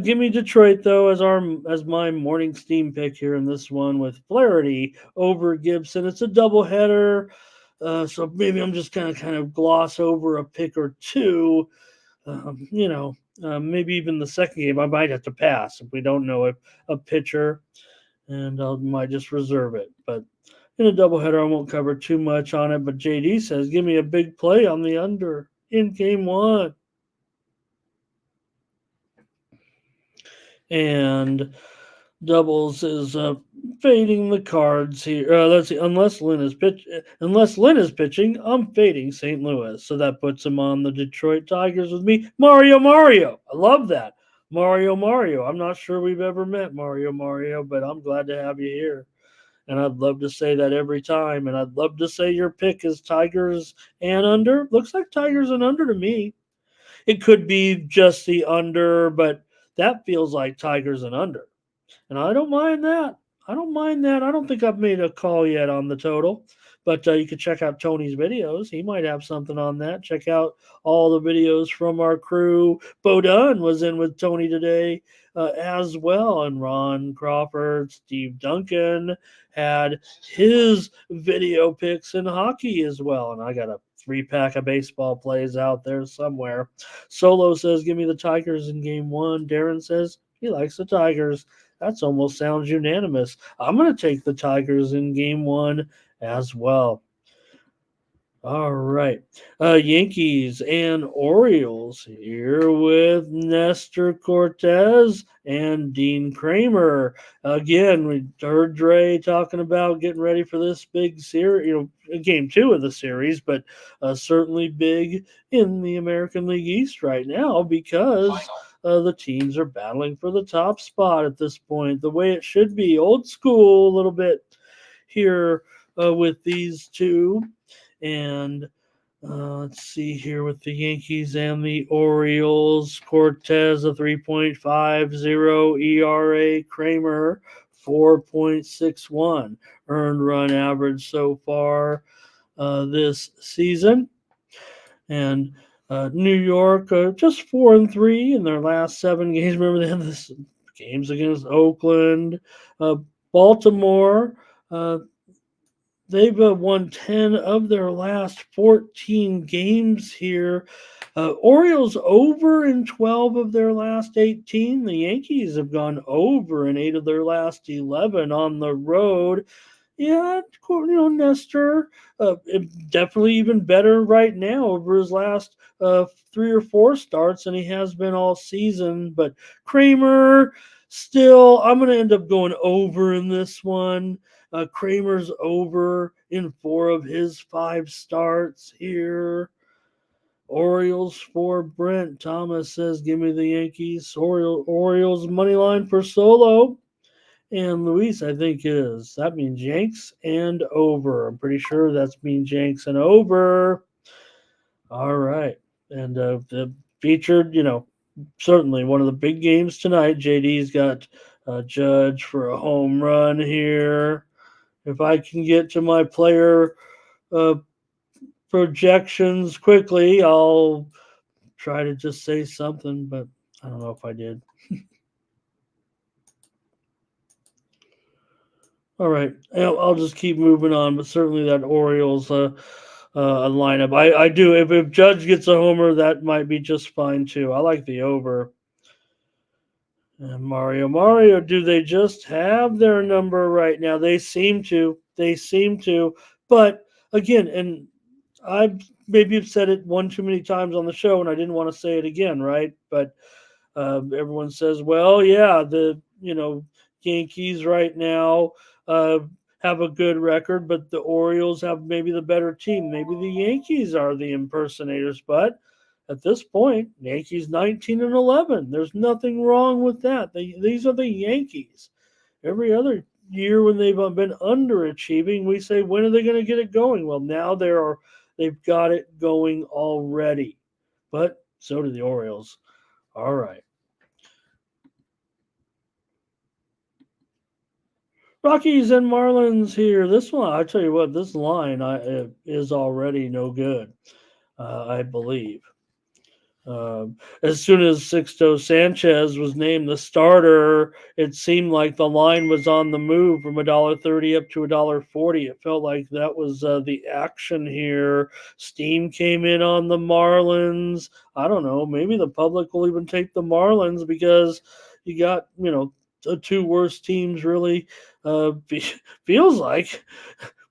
give me Detroit though as my morning steam pick here in this one with Flaherty over Gibson. It's a doubleheader, so maybe I'm just kind of gloss over a pick or two. Maybe even the second game I might have to pass if we don't know a pitcher, and I might just reserve it. But in a doubleheader, I won't cover too much on it. But JD says, give me a big play on the under in game 1. And doubles is fading the cards here. Let's see. Unless Lynn is pitching, I'm fading St. Louis. So that puts him on the Detroit Tigers with me. Mario. I love that. Mario. I'm not sure we've ever met Mario, but I'm glad to have you here. And I'd love to say that every time. And I'd love to say your pick is Tigers and under. Looks like Tigers and under to me. It could be just the under, but that feels like Tigers and under. And I don't mind that. I don't mind that. I don't think I've made a call yet on the total, but you can check out Tony's videos. He might have something on that. Check out all the videos from our crew. Bo Dunn was in with Tony today as well, and Ron Crawford, Steve Duncan had his video picks in hockey as well. And I got a 3-pack of baseball plays out there somewhere. Solo says, "Give me the Tigers in game one." Darren says he likes the Tigers. That's almost sounds unanimous. I'm going to take the Tigers in game one as well. All right. Yankees and Orioles here with Nestor Cortez and Dean Kramer. Again, we heard Dre talking about getting ready for this big series, game two of the series, but certainly big in the American League East right now because the teams are battling for the top spot at this point, the way it should be. Old school a little bit here with these two. And let's see here with the Yankees and the Orioles. Cortez, a 3.50 ERA. Kramer, 4.61 earned run average so far this season. And New York, just 4-3 in their last 7 games. Remember, they had this games against Oakland, Baltimore. They've won 10 of their last 14 games here. Orioles over in 12 of their last 18. The Yankees have gone over in 8 of their last 11 on the road. Yeah, Nestor, definitely even better right now over his last 3 or 4 starts than he has been all season. But Kramer, still, I'm going to end up going over in this one. Kramer's over in 4 of his 5 starts here. Orioles for Brent. Thomas says, "Give me the Yankees." Orioles money line for Solo. And Luis, I think, is. That means Yanks and over. I'm pretty sure that means Yanks and over. All right. And the featured, certainly one of the big games tonight. JD's got Judge for a home run here. If I can get to my player projections quickly, I'll try to just say something, but I don't know if I did. All right, I'll just keep moving on, but certainly that Orioles lineup, I do. If Judge gets a homer, that might be just fine too. I like the over. And Mario, do they just have their number right now? They seem to. But again, and I maybe have said it one too many times on the show, and I didn't want to say it again, right? But everyone says, well, yeah, the Yankees right now have a good record, but the Orioles have maybe the better team. Maybe the Yankees are the impersonators, but at this point, Yankees 19-11. There's nothing wrong with that. These are the Yankees. Every other year when they've been underachieving, we say, when are they going to get it going? Well, now they've got it going already. But so do the Orioles. All right. Rockies and Marlins here. This one, I tell you what, this line is already no good, I believe. As soon as Sixto Sanchez was named the starter, it seemed like the line was on the move from $1.30 up to $1.40. It felt like that was the action here. Steam came in on the Marlins. I don't know. Maybe the public will even take the Marlins because you got, the 2 worst teams really feels like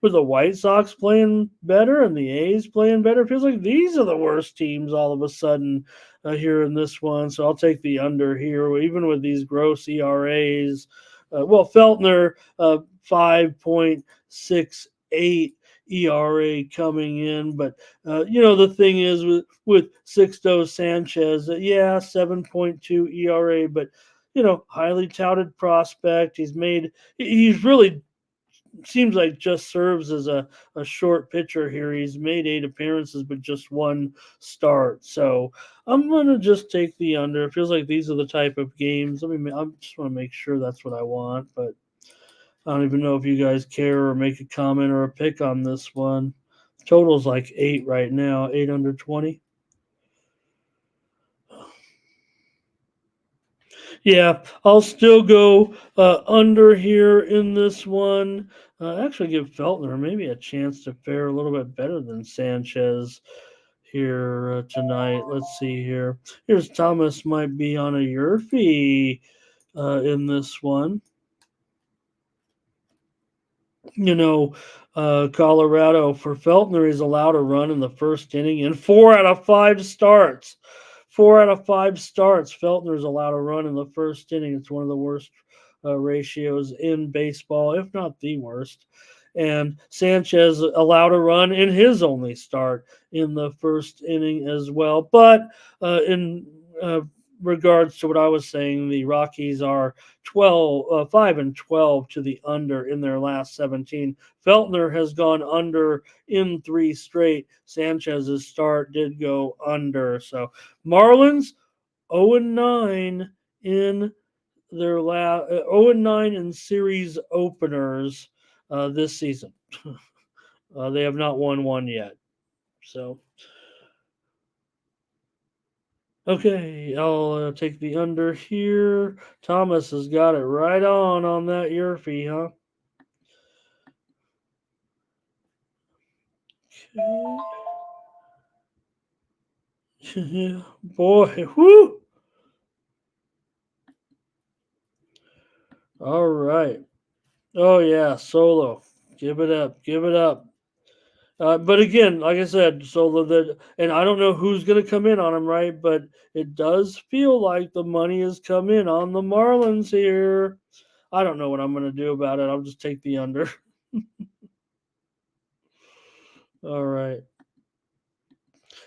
with the White Sox playing better and the A's playing better, it feels like these are the worst teams all of a sudden here in this one. So I'll take the under here, even with these gross ERAs. Feltner 5.68 ERA coming in, but the thing is with Sixto Sanchez, 7.2 ERA, but highly touted prospect. He's really seems like just serves as a short pitcher here. He's made 8 appearances, but just one start. So I'm gonna just take the under. It feels like these are the type of games. I just want to make sure that's what I want, but I don't even know if you guys care or make a comment or a pick on this one. Total's like 8 right now, 8 under 20. Yeah, I'll still go under here in this one. Actually, give Feltner maybe a chance to fare a little bit better than Sanchez here tonight. Let's see here. Here's Thomas might be on a Yerfie in this one. Colorado for Feltner is allowed a run in the first inning in 4 out of 5 starts. 4 out of 5 starts, Feltner is allowed a run in the first inning. It's one of the worst ratios in baseball, if not the worst. And Sanchez allowed a run in his only start in the first inning as well. But in regards to what I was saying, the Rockies are 5-12 to the under in their last 17. Feltner has gone under in 3 straight. Sanchez's start did go under. So Marlins 0-9 in their 0-9 in series openers this season. They have not won one yet. So okay, I'll take the under here. Thomas has got it right on that Yerfie, huh? Okay. Boy, whoo! All right. Oh yeah, Solo. Give it up. Give it up. But again, like I said, Solo, and I don't know who's going to come in on him, right? But it does feel like the money has come in on the Marlins here. I don't know what I'm going to do about it. I'll just take the under. All right.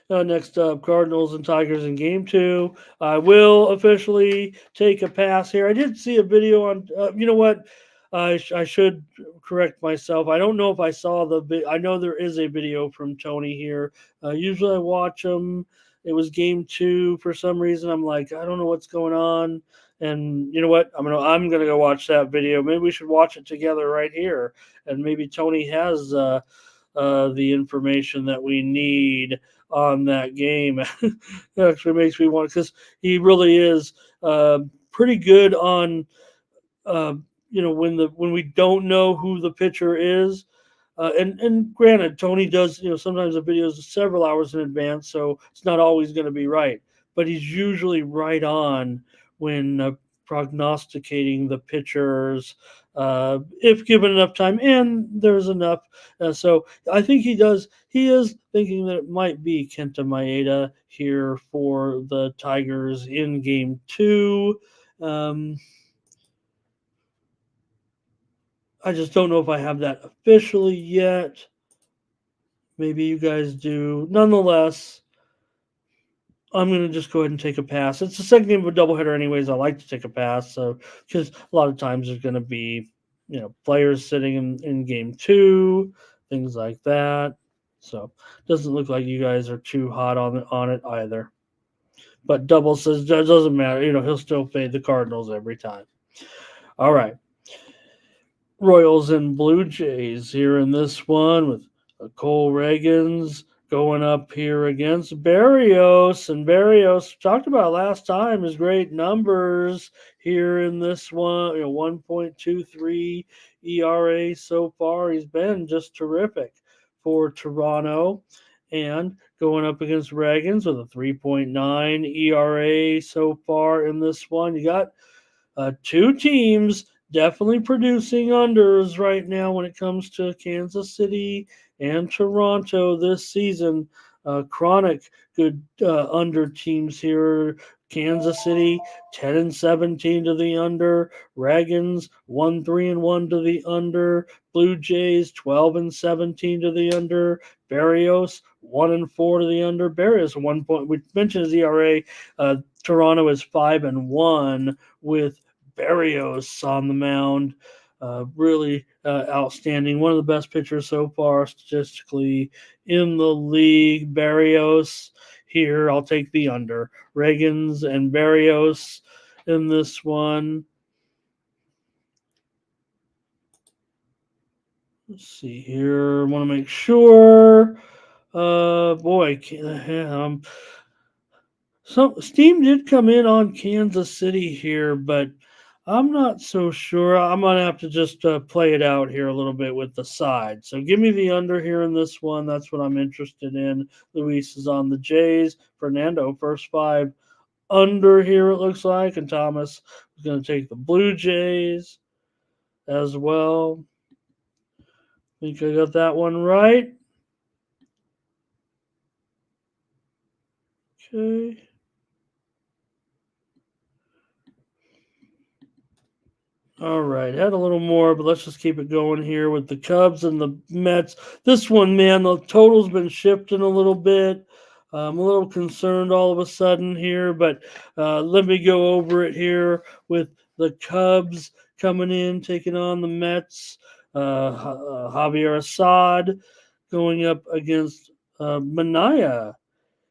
Next up, Cardinals and Tigers in Game 2. I will officially take a pass here. I did see a video on. You know what? I should correct myself. I don't know if I saw I know there is a video from Tony here. Usually I watch them. It was Game 2 for some reason. I'm like, I don't know what's going on. And you know what? I'm gonna go watch that video. Maybe we should watch it together right here. And maybe Tony has the information that we need on that game. It actually makes me want, because he really is pretty good on uh, when we don't know who the pitcher is. And granted, Tony does sometimes the videos several hours in advance, so it's not always going to be right. But he's usually right on when prognosticating the pitchers if given enough time, and there's enough. So I think he does. He is thinking that it might be Kenta Maeda here for the Tigers in Game 2. I just don't know if I have that officially yet. Maybe you guys do. Nonetheless, I'm going to just go ahead and take a pass. It's the second game of a doubleheader, anyways. I like to take a pass. So, because a lot of times there's going to be, players sitting in game 2, things like that. So, doesn't look like you guys are too hot on it either. But Double says that doesn't matter. He'll still fade the Cardinals every time. All right. Royals and Blue Jays here in this one with Cole Reagans going up here against Barrios. And Barrios, talked about last time, his great numbers here in this one. 1.23 ERA so far. He's been just terrific for Toronto. And going up against Reagans with a 3.9 ERA so far in this one. You got 2 teams definitely producing unders right now when it comes to Kansas City and Toronto this season. Chronic good under teams here. Kansas City 10-17 to the under. Dragons 1-3-1 to the under. Blue Jays 12-17 to the under. Barrios 1-4 to the under. Barrios 1 point. We mentioned his ERA. Toronto is 5-1 with Barrios on the mound. Really outstanding. One of the best pitchers so far statistically in the league. Barrios here. I'll take the under. Reagans and Barrios in this one. Let's see here. Want to make sure. Boy, so Steam did come in on Kansas City here, but I'm not so sure. I'm gonna have to just play it out here a little bit with the side. So give me the under here in this one. That's what I'm interested in. Luis is on the Jays. Fernando first five under here. It looks like, and Thomas is going to take the Blue Jays as well. I think I got that one right. Okay. All right, had a little more, but let's just keep it going here with the Cubs and the Mets. This one, man, the total's been shifting a little bit. I'm a little concerned all of a sudden here, but let me go over it here with the Cubs coming in, taking on the Mets. Javier Assad going up against Mania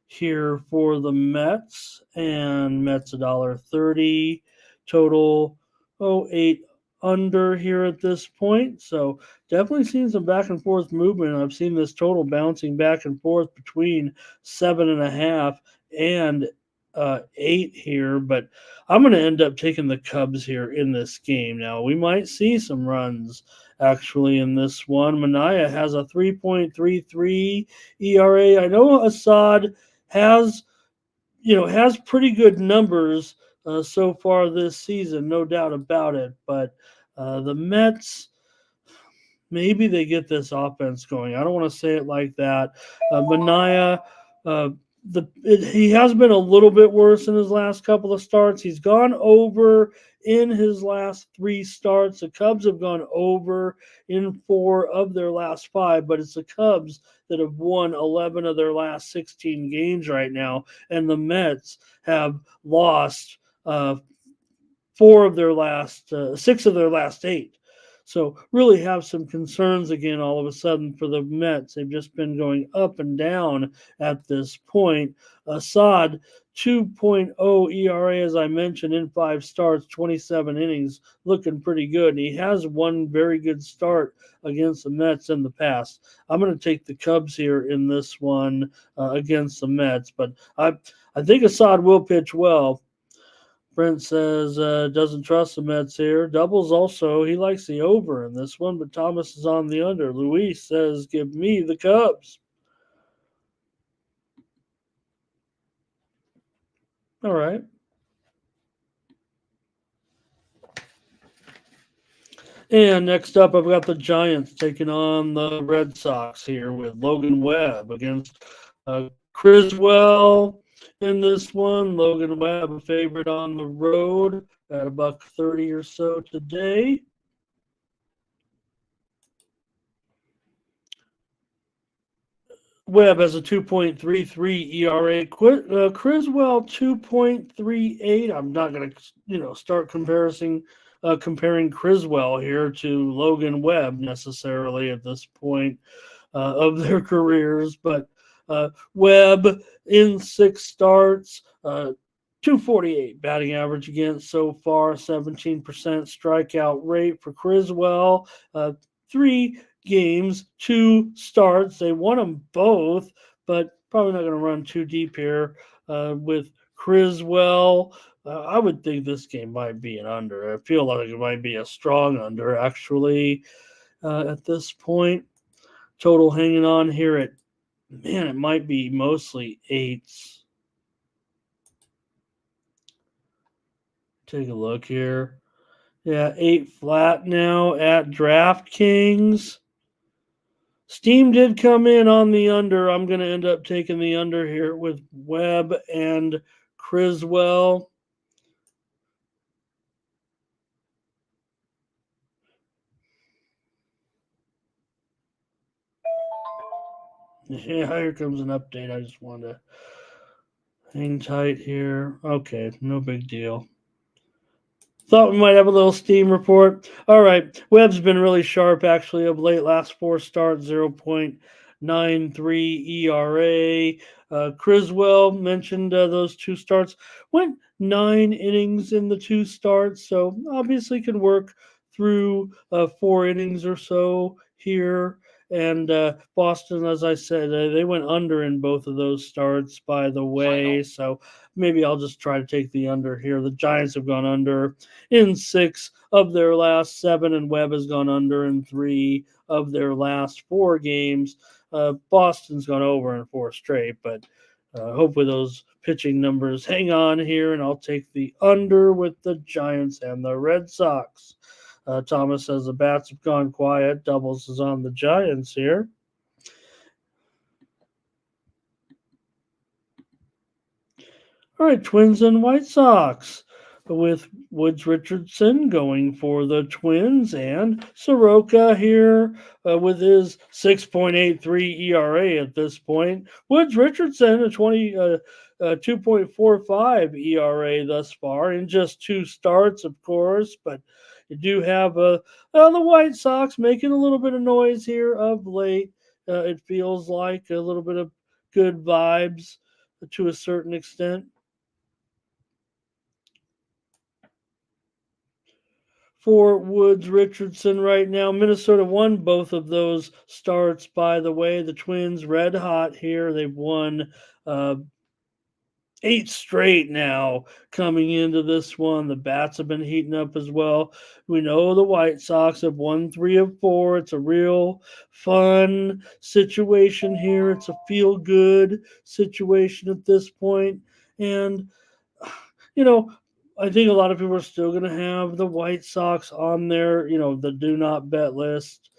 here for the Mets, and Mets $1.30 total. 08 under here at this point. So definitely seen some back and forth movement. I've seen this total bouncing back and forth between 7.5 and 8 here, but I'm going to end up taking the Cubs here in this game. Now we might see some runs actually in this one. Mania has a 3.33 ERA. I know Assad has has pretty good numbers so far this season, no doubt about it. But the Mets, maybe they get this offense going. I don't want to say it like that. Mania, he has been a little bit worse in his last couple of starts. He's gone over in his last 3 starts. The Cubs have gone over in 4 of their last 5, but it's the Cubs that have won 11 of their last 16 games right now, and the Mets have lost 4 of their last 6 of their last 8. So really have some concerns again all of a sudden for the Mets. They've just been going up and down at this point. Assad 2.0 ERA, as I mentioned, in 5 starts, 27 innings, looking pretty good. And he has one very good start against the Mets in the past. I'm going to take the Cubs here in this one against the Mets, but I think Assad will pitch well. Brent says doesn't trust the Mets here. Doubles also. He likes the over in this one, but Thomas is on the under. Luis says, give me the Cubs. All right. And next up, I've got the Giants taking on the Red Sox here with Logan Webb against Criswell in this one. Logan Webb, a favorite on the road at $1.30 or so today. Webb has a 2.33 ERA. Criswell 2.38. I'm not going to, start comparing Criswell here to Logan Webb necessarily at this point of their careers, but Webb in 6 starts, 248 batting average against so far, 17% strikeout rate for Criswell, 3 games, 2 starts. They won them both, but probably not going to run too deep here with Criswell. I would think this game might be an under. I feel like it might be a strong under, actually, at this point. Total hanging on here at, it might be mostly 8s. Take a look here. Yeah, 8 flat now at DraftKings. Steam did come in on the under. I'm going to end up taking the under here with Webb and Criswell. Yeah, here comes an update. I just wanted to hang tight here. Okay, no big deal. Thought we might have a little Steam report. All right. Webb's been really sharp, actually, of late. Last 4 starts, 0.93 ERA. Criswell mentioned those 2 starts. Went 9 innings in the 2 starts, so obviously can work through 4 innings or so here. And Boston, as I said, they went under in both of those starts, by the way. So maybe I'll just try to take the under here. The Giants have gone under in 6 of their last 7, and Webb has gone under in 3 of their last 4 games. Boston's gone over in 4 straight, but hopefully those pitching numbers hang on here, and I'll take the under with the Giants and the Red Sox. Thomas says the bats have gone quiet. Doubles is on the Giants here. All right, Twins and White Sox, with Woods Richardson going for the Twins, and Soroka here with his 6.83 ERA at this point. Woods Richardson, a 2.45 ERA thus far in just 2 starts, of course, but you do have the White Sox making a little bit of noise here of late. It feels like a little bit of good vibes to a certain extent. For Woods Richardson right now. Minnesota won both of those starts, by the way. The Twins red hot here. They've won 8 straight now coming into this one. The bats have been heating up as well. We know the White Sox have won 3 of 4. It's a real fun situation here. It's a feel good situation at this point. And you know, I think a lot of people are still going to have the White Sox on their, the do not bet list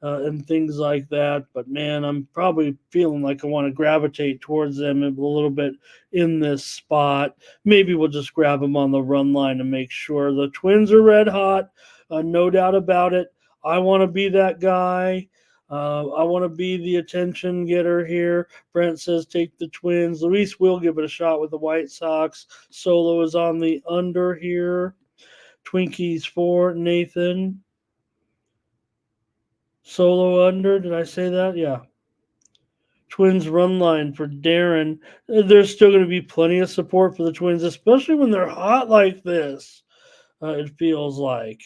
and things like that. But man, I'm probably feeling like I want to gravitate towards them a little bit in this spot. Maybe we'll just grab them on the run line to make sure. The Twins are red hot, no doubt about it. I want to be that guy. I want to be the attention getter here. Brent says take the Twins. Luis will give it a shot with the White Sox. Solo is on the under here. Twinkies for Nathan. Solo under. Did I say that? Yeah. Twins run line for Darren. There's still going to be plenty of support for the Twins, especially when they're hot like this. It feels like.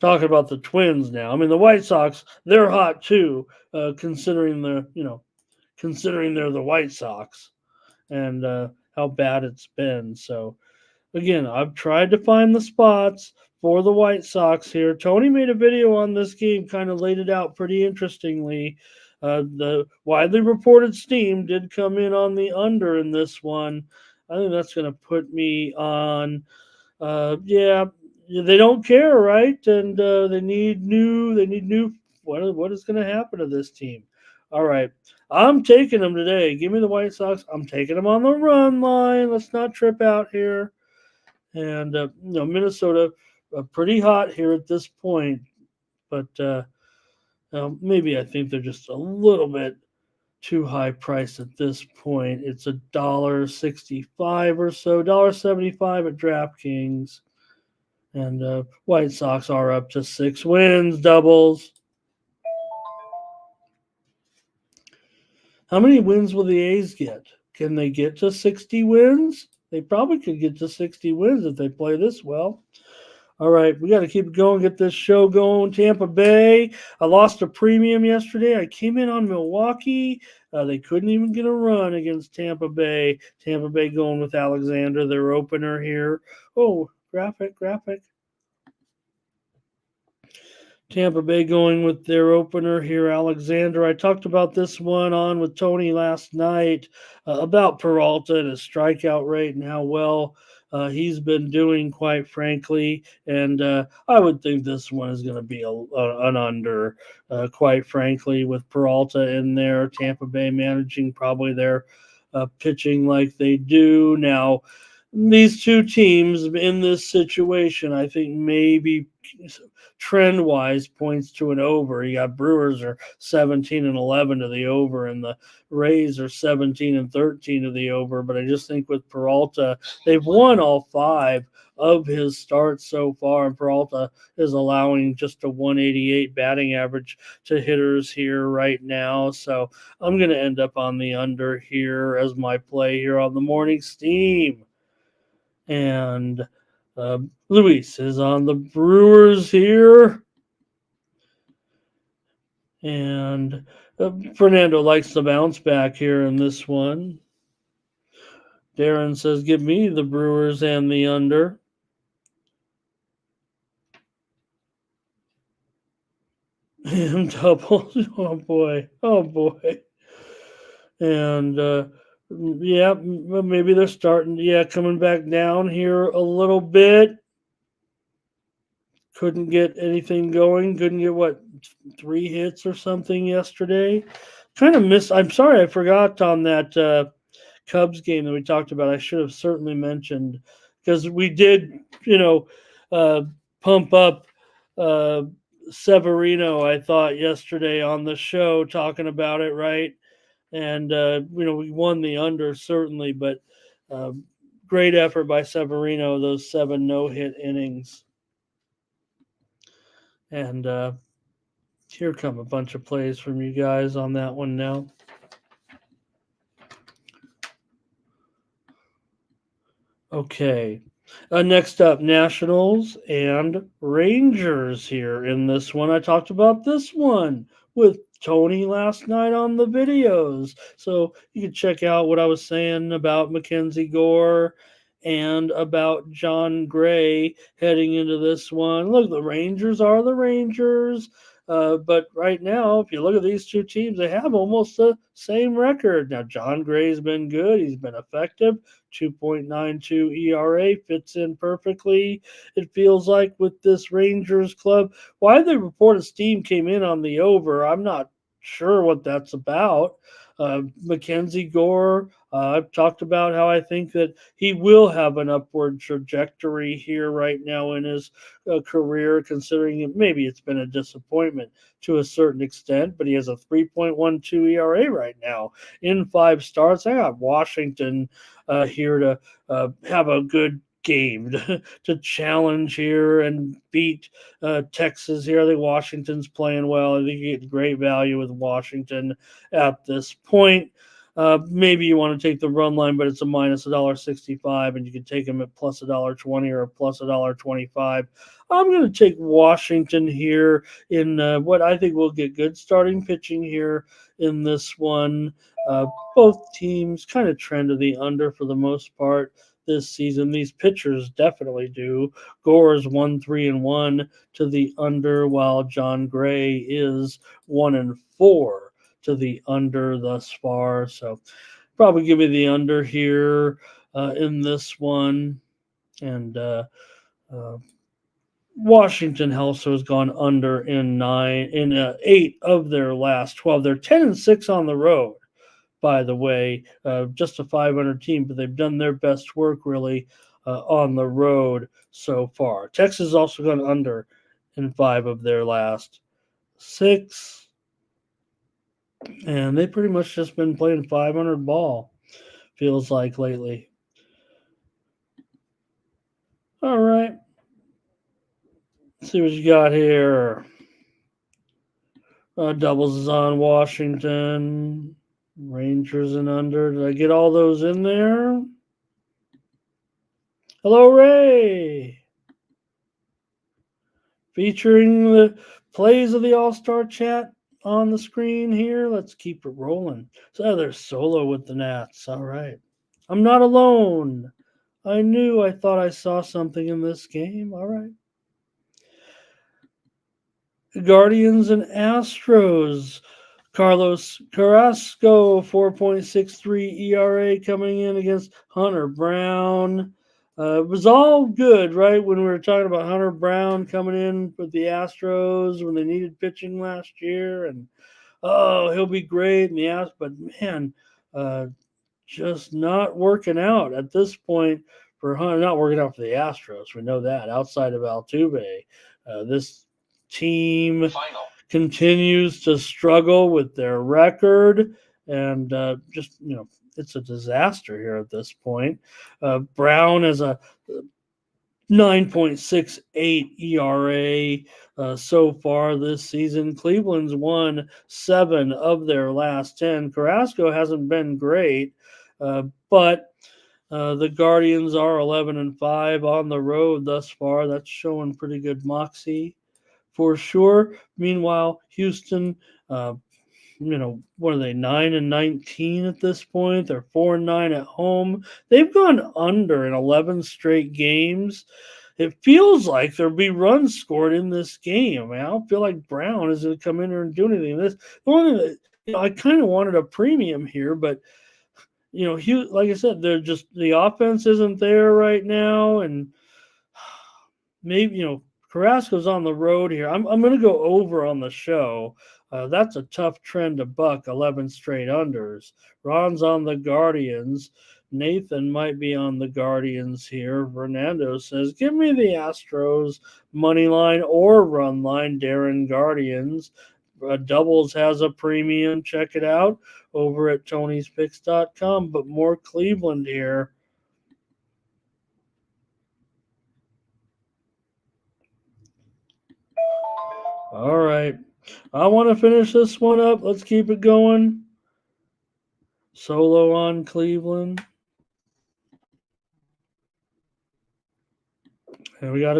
Talking about the Twins now. I mean, the White Sox, they're hot too, considering they're the White Sox and how bad it's been. So, again, I've tried to find the spots for the White Sox here. Tony made a video on this game, kind of laid it out pretty interestingly. The widely reported Steam did come in on the under in this one. I think that's going to put me on, they don't care, right? And they need new. What is going to happen to this team? All right, I'm taking them today. Give me the White Sox. I'm taking them on the run line. Let's not trip out here. And Minnesota, pretty hot here at this point, but maybe I think they're just a little bit too high priced at this point. It's $1.65 or so, $1.75 at DraftKings. And White Sox are up to 6 wins, doubles. How many wins will the A's get? Can they get to 60 wins? They probably could get to 60 wins if they play this well. All right, we got to keep it going, get this show going. Tampa Bay, I lost a premium yesterday. I came in on Milwaukee. They couldn't even get a run against Tampa Bay. Tampa Bay going with Alexander, their opener here. Oh, graphic. Tampa Bay going with their opener here, Alexander. I talked about this one on with Tony last night about Peralta and his strikeout rate and how well he's been doing, quite frankly. And I would think this one is going to be an under, quite frankly, with Peralta in there. Tampa Bay managing probably their pitching like they do now. These two teams in this situation, I think maybe trend wise points to an over. You got Brewers are 17 and 11 to the over, and the Rays are 17 and 13 to the over. But I just think with Peralta, they've won all five of his starts so far, and Peralta is allowing just a 188 batting average to hitters here right now. So I'm going to end up on the under here as my play here on the morning steam. And Luis is on the Brewers here. And Fernando likes the bounce back here in this one. Darren says, give me the Brewers and the under. And doubles. Oh, boy. Oh, boy. And, yeah, maybe they're starting. Yeah, coming back down here a little bit. Couldn't get anything going. Couldn't get, what, 3 hits or something yesterday? Kind of miss. I'm sorry I forgot on that Cubs game that we talked about. I should have certainly mentioned because we did, uh, pump up uh, Severino, I thought, yesterday on the show talking about it, right? And, we won the under certainly, but uh, great effort by Severino, those 7 no-hit innings. And here come a bunch of plays from you guys on that one now. Okay. Next up, Nationals and Rangers here in this one. I talked about this one with Tony last night on the videos. So you can check out what I was saying about Mackenzie Gore and about John Gray heading into this one. Look, the Rangers are the Rangers. But right now, if you look at these two teams, they have almost the same record. Now, John Gray's been good. He's been effective. 2.92 ERA fits in perfectly. It feels like with this Rangers club. Why the report of steam came in on the over, I'm not sure what that's about. Mackenzie Gore, I've talked about how I think that he will have an upward trajectory here right now in his career, considering maybe it's been a disappointment to a certain extent, but he has a 3.12 ERA right now in 5 starts. I got Washington here to have a good game to challenge here and beat Texas here. I think Washington's playing well. I think you get great value with Washington at this point. Maybe you want to take the run line, but it's a minus $1.65, and you can take them at plus $1.20 or a plus $1.25. I'm going to take Washington here in what I think will get good starting pitching here in this one. Both teams kind of trend to the under for the most part this season. These pitchers definitely do. Gore is 1-3-1 to the under, while John Gray is 1-4 to the under thus far. So probably give me the under here in this one. And Washington also has gone under in 8 of their last 12. They're 10-6 on the road, by the way, just a 500 team, but they've done their best work really on the road so far. Texas has also gone under in 5 of their last 6, and they've pretty much just been playing 500 ball, feels like lately. All right. Let's see what you got here. Doubles is on Washington. Rangers and under. Did I get all those in there? Hello, Ray. Featuring the plays of the All-Star chat on the screen here. Let's keep it rolling. So there's Solo with the Nats. All right. I'm not alone. I thought I saw something in this game. All right. Guardians and Astros. Carlos Carrasco, 4.63 ERA coming in against Hunter Brown. It was all good, right? When we were talking about Hunter Brown coming in with the Astros when they needed pitching last year, and he'll be great in the Astros. But man, uh, just not working out at this point for Hunter. Not working out for the Astros. We know that outside of Altuve, this team continues to struggle with their record, and just it's a disaster here at this point. Brown is a 9.68 ERA so far this season. Cleveland's won 7 of their last 10. Carrasco hasn't been great, but the Guardians are 11-5 on the road thus far. That's showing pretty good moxie for sure. Meanwhile, Houston, what are they, 9-19 at this point? They're 4-9 at home. They've gone under in 11 straight games. It feels like there'll be runs scored in this game. I mean, I don't feel like Brown is going to come in here and do anything. The only thing that, I kind of wanted a premium here, but like I said, they're just the offense isn't there right now, and maybe Carrasco's on the road here. I'm going to go over on the show. That's a tough trend to buck. 11 straight unders. Ron's on the Guardians. Nathan might be on the Guardians here. Fernando says, "Give me the Astros money line or run line. Darren Guardians." Doubles has a premium. Check it out over at Tony'sPicks.com. But more Cleveland here. All right. I want to finish this one up. Let's keep it going. Solo on Cleveland. And we got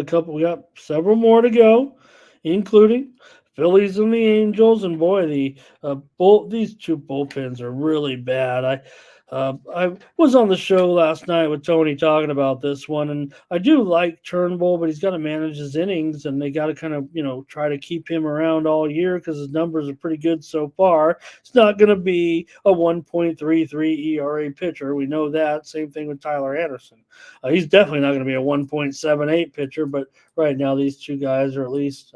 several more to go, including Phillies and the Angels. And boy, these two bullpens are really bad. I was on the show last night with Tony talking about this one, and I do like Turnbull, but he's got to manage his innings, and they got to kind of try to keep him around all year because his numbers are pretty good so far. It's not going to be a 1.33 ERA pitcher. We know that. Same thing with Tyler Anderson. He's definitely not going to be a 1.78 pitcher, but right now these two guys are at least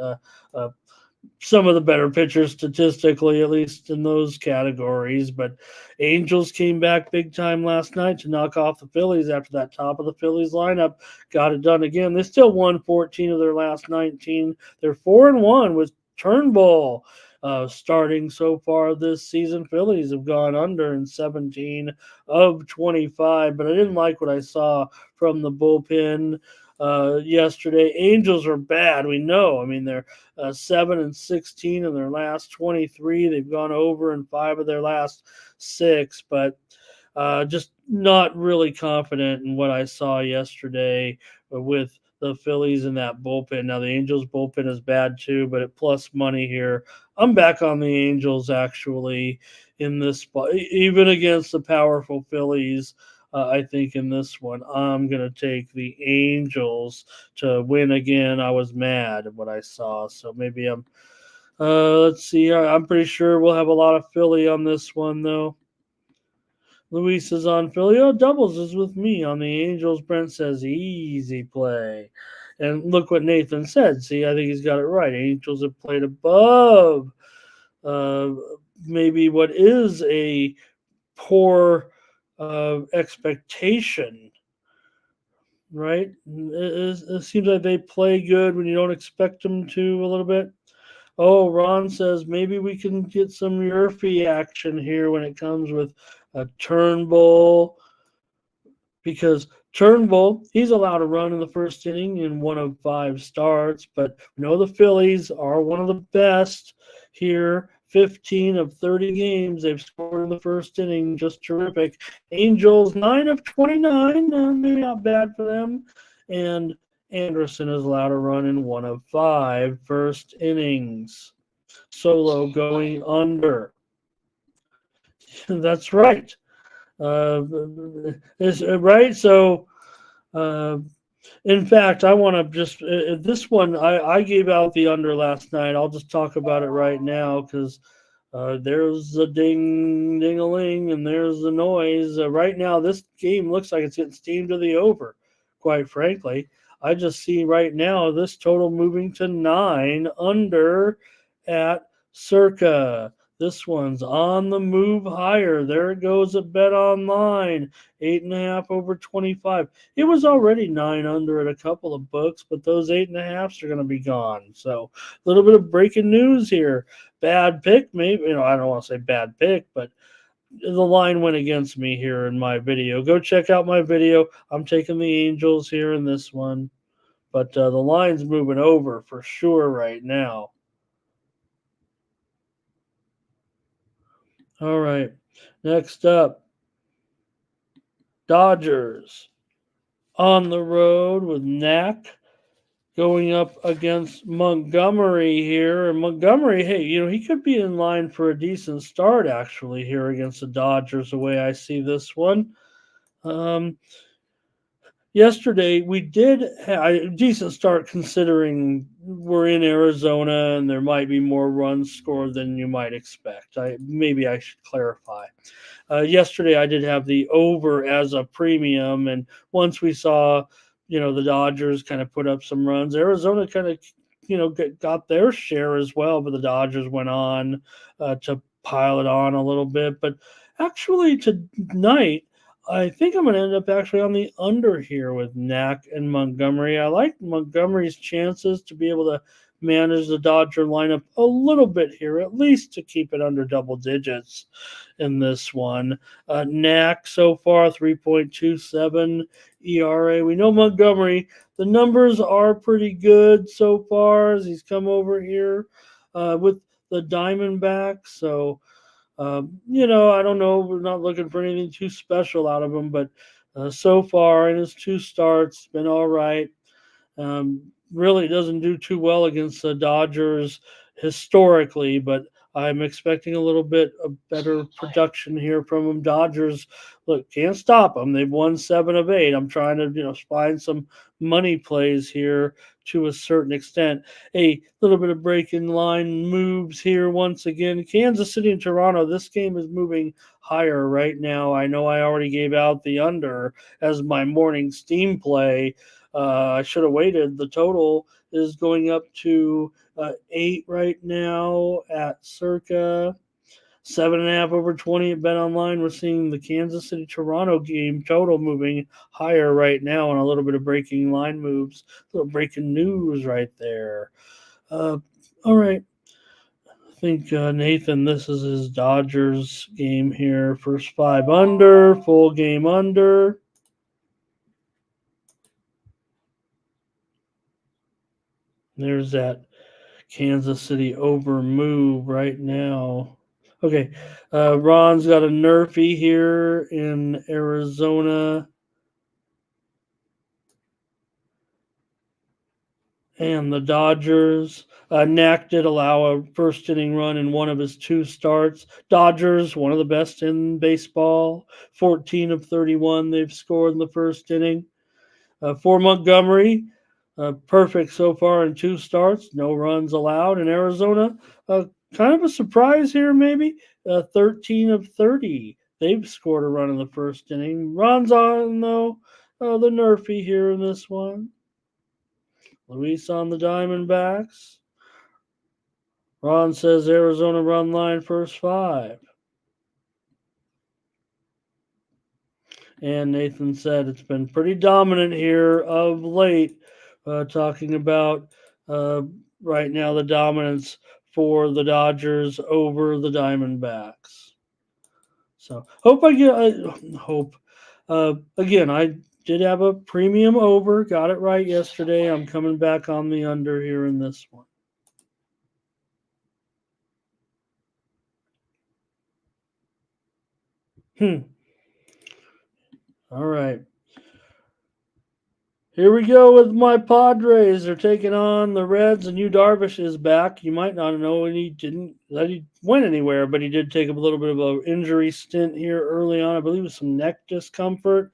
some of the better pitchers statistically, at least in those categories. But Angels came back big time last night to knock off the Phillies after that top of the Phillies lineup got it done again. They still won 14 of their last 19. They're 4-1 with Turnbull starting so far this season. Phillies have gone under in 17 of 25, but I didn't like what I saw from the bullpen yesterday. Angels are bad. We know. I mean, they're 7-16 in their last 23. They've gone over in 5 of their last 6, but just not really confident in what I saw yesterday with the Phillies in that bullpen. Now, the Angels bullpen is bad too, but at plus money here, I'm back on the Angels actually in this spot, even against the powerful Phillies. I think in this one, I'm going to take the Angels to win again. I was mad at what I saw, so maybe let's see. I'm pretty sure we'll have a lot of Philly on this one, though. Luis is on Philly. Oh, Doubles is with me on the Angels. Brent says easy play. And look what Nathan said. See, I think he's got it right. Angels have played above maybe what is a poor expectation, right? It seems like they play good when you don't expect them to a little bit. Oh, Ron says maybe we can get some Murphy action here when it comes with a Turnbull, because Turnbull, he's allowed to run in the first inning in 1 of 5 starts, but we know the Phillies are one of the best here. 15 of 30 games they've scored in the first inning, just terrific. Angels 9 of 29, maybe not bad for them. And Anderson is allowed to run in 1 of 5 first innings. Solo going under. That's right. Right. So In fact, I want to just this one. I gave out the under last night. I'll just talk about it right now because there's a ding ding a ling and there's the noise. Right now, this game looks like it's getting steamed to the over. Quite frankly, I just see right now this total moving to 9 under at circa. This one's on the move higher. There it goes at Bet Online. 8.5 over 25. It was already 9 under at a couple of books, but those 8.5s are going to be gone. So a little bit of breaking news here. Bad pick, maybe. I don't want to say bad pick, but the line went against me here in my video. Go check out my video. I'm taking the Angels here in this one, but the line's moving over for sure right now. All right, next up, Dodgers on the road with Knack going up against Montgomery here. And Montgomery, hey, he could be in line for a decent start actually here against the Dodgers, the way I see this one. Um, Yesterday we did have a decent start considering we're in Arizona and there might be more runs scored than you might expect. I should clarify. Yesterday I did have the over as a premium, and once we saw, the Dodgers kind of put up some runs, Arizona kind of, got their share as well, but the Dodgers went on to pile it on a little bit. But actually tonight, I think I'm going to end up actually on the under here with Knack and Montgomery. I like Montgomery's chances to be able to manage the Dodger lineup a little bit here, at least to keep it under double digits in this one. Knack so far 3.27 ERA. We know Montgomery. The numbers are pretty good so far as he's come over here with the Diamondbacks. So I don't know. We're not looking for anything too special out of him, but so far in his 2 starts, been all right. Really doesn't do too well against the Dodgers historically, but I'm expecting a little bit of better production here from them. Dodgers, look, can't stop them. They've won 7 of 8. I'm trying to, find some money plays here to a certain extent. A little bit of breaking line moves here once again. Kansas City and Toronto, this game is moving higher right now. I know I already gave out the under as my morning steam play. I should have waited. The total is going up to 8 right now at circa 7.5 over 20 at Bet Online. We're seeing the Kansas City Toronto game total moving higher right now, and a little bit of breaking line moves, a little breaking news right there. All right. I think Nathan, this is his Dodgers game here. First 5 under, full game under. There's that Kansas City over move right now. Okay, Ron's got a nerfy here in Arizona. And the Dodgers. Knack did allow a first inning run in one of his 2 starts. Dodgers, one of the best in baseball. 14 of 31 they've scored in the first inning. For Montgomery, perfect so far in 2 starts. No runs allowed in Arizona. Kind of a surprise here, maybe. 13 of 30. They've scored a run in the first inning. Runs on, though. The nerfy here in this one. Luis on the Diamondbacks. Ron says Arizona run line first 5. And Nathan said it's been pretty dominant here of late, talking about right now the dominance for the Dodgers over the Diamondbacks. So hope. Again, I did have a premium over, got it right yesterday. I'm coming back on the under here in this one. All right. Here we go with my Padres. They're taking on the Reds, and Yu Darvish is back. You might not know, and he went anywhere, but he did take a little bit of an injury stint here early on. I believe it was some neck discomfort.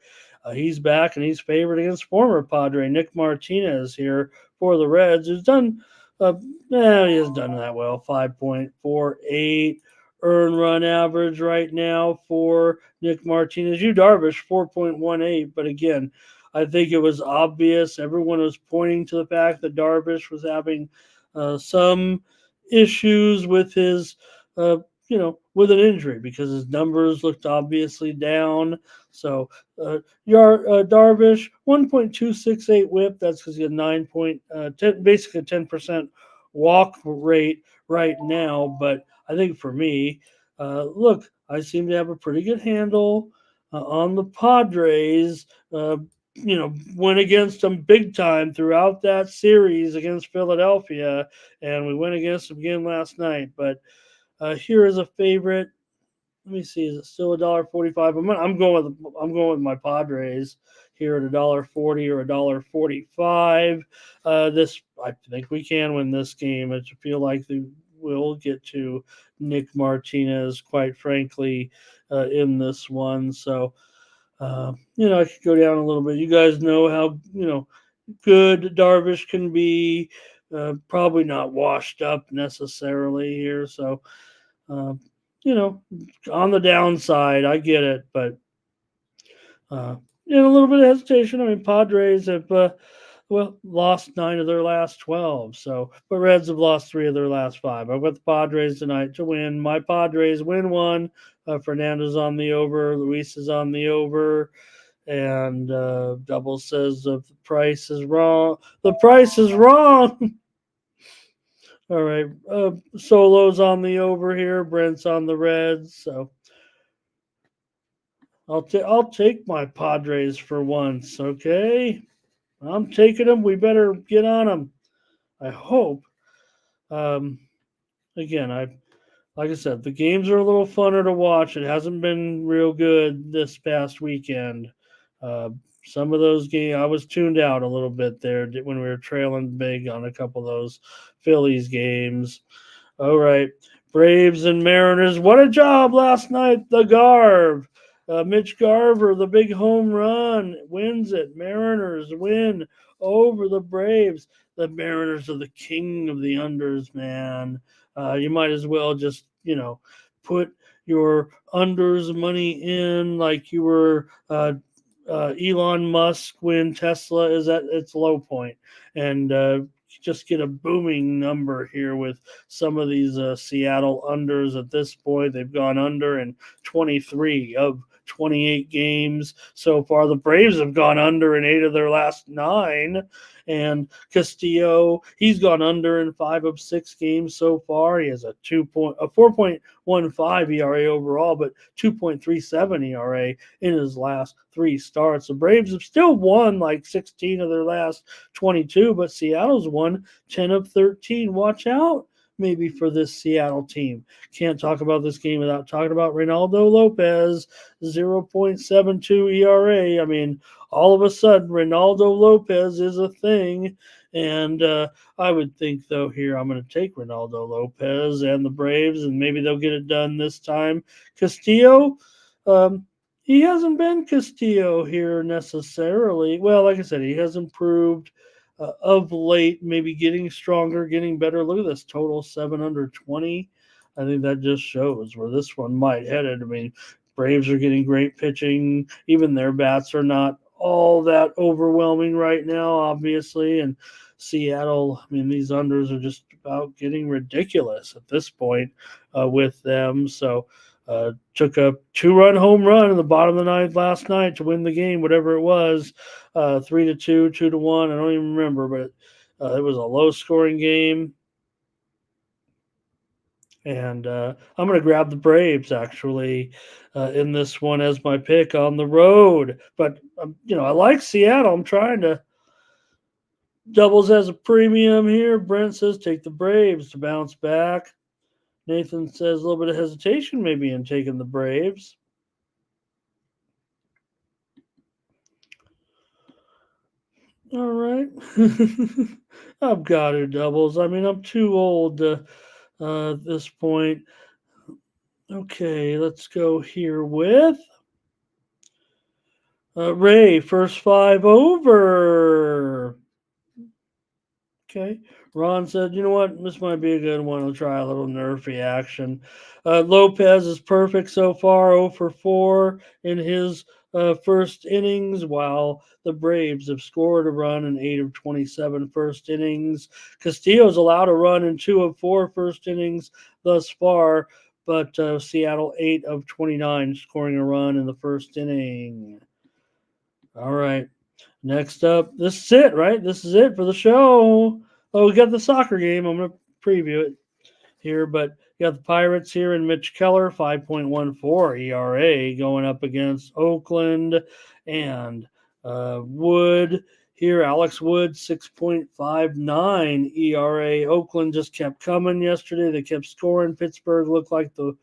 He's back and he's favored against former Padre Nick Martinez here for the Reds, who's done, uh, he hasn't done that well. 5.48 earn run average right now for Nick Martinez. Yu Darvish 4.18, but again, I think it was obvious. Everyone was pointing to the fact that Darvish was having some issues with his, uh, with an injury because his numbers looked obviously down. So, Darvish 1.268 WHIP. That's because he had 9.10, basically a 10% walk rate right now. But I think for me, look, I seem to have a pretty good handle on the Padres. Went against them big time throughout that series against Philadelphia, and we went against them again last night. But here is a favorite. Let me see. Is it still $1.45? I'm going with my Padres here at $1.40 or $1.45. This I think we can win this game. I feel like we will get to Nick Martinez, quite frankly, in this one. So I could go down a little bit. You guys know how good Darvish can be. Probably not washed up necessarily here. So uh, you know, on the downside, I get it, but uh, a little bit of hesitation. I mean, Padres have lost 9 of their last 12. So, but Reds have lost 3 of their last 5. I've got the Padres tonight to win. My Padres win one. Fernando's on the over. Luis is on the over. And Double says the price is wrong. The price is wrong. All right. Solo's on the over here. Brent's on the Reds. So I'll take my Padres for once. Okay. I'm taking them. We better get on them. I hope. Um, again, like I said, the games are a little funner to watch. It hasn't been real good this past weekend. Uh, some of those games, I was tuned out a little bit there when we were trailing big on a couple of those Phillies games. All right. Braves and Mariners. What a job last night. The Garv. Mitch Garver, the big home run, wins it. Mariners win over the Braves. The Mariners are the king of the unders, man. You might as well just, put your unders money in like you were Elon Musk when Tesla is at its low point, and just get a booming number here with some of these Seattle unders at this point. They've gone under in 23 of 28 games so far. The Braves have gone under in 8 of their last 9. And Castillo, he's gone under in 5 of 6 games so far. He has a 4.15 ERA overall, but 2.37 ERA in his last 3 starts. The Braves have still won like 16 of their last 22, but Seattle's won 10 of 13. Watch out maybe for this Seattle team. Can't talk about this game without talking about Reynaldo Lopez, 0.72 ERA. I mean, all of a sudden, Reynaldo Lopez is a thing. And I would think, though, here I'm going to take Reynaldo Lopez and the Braves, and maybe they'll get it done this time. Castillo, he hasn't been Castillo here necessarily. Well, like I said, he has improved of late, maybe getting stronger, getting better. Look at this total 7 under 20. I think that just shows where this one might head it. I mean, Braves are getting great pitching. Even their bats are not all that overwhelming right now, obviously. And Seattle, I mean, these unders are just about getting ridiculous at this point with them. So, took a 2-run home run in the bottom of the ninth last night to win the game, whatever it was, 3-2, 2-1. I don't even remember, but it was a low-scoring game. And I'm going to grab the Braves, actually, in this one as my pick on the road. But, I like Seattle. I'm trying to doubles as a premium here. Brent says take the Braves to bounce back. Nathan says a little bit of hesitation maybe in taking the Braves. All right. I've got it doubles. I mean, I'm too old at this point. Okay, let's go here with Ray, first five over. Okay. Ron said, you know what? This might be a good one. We'll try a little nerfy action. Lopez is perfect so far, 0 for 4 in his first innings, while the Braves have scored a run in 8 of 27 first innings. Castillo's allowed a run in 2 of 4 first innings thus far, but Seattle 8 of 29 scoring a run in the first inning. All right. Next up, this is it, right? This is it for the show. Oh, we got the soccer game. I'm going to preview it here, but you got the Pirates here and Mitch Keller, 5.14 ERA, going up against Oakland and Wood. Here, Alex Wood, 6.59 ERA. Oakland just kept coming yesterday. They kept scoring. Pittsburgh looked like the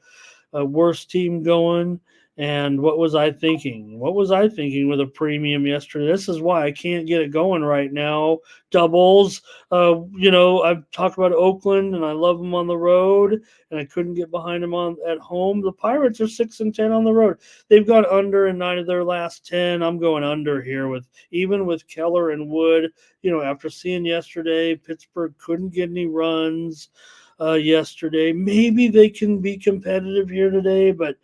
worst team going. And what was I thinking? What was I thinking with a premium yesterday? This is why I can't get it going right now. Doubles. I've talked about Oakland and I love them on the road, and I couldn't get behind them on at home. The Pirates are 6-10 on the road. They've gone under in 9 of their last 10. I'm going under here with Keller and Wood. After seeing yesterday, Pittsburgh couldn't get any runs yesterday. Maybe they can be competitive here today, but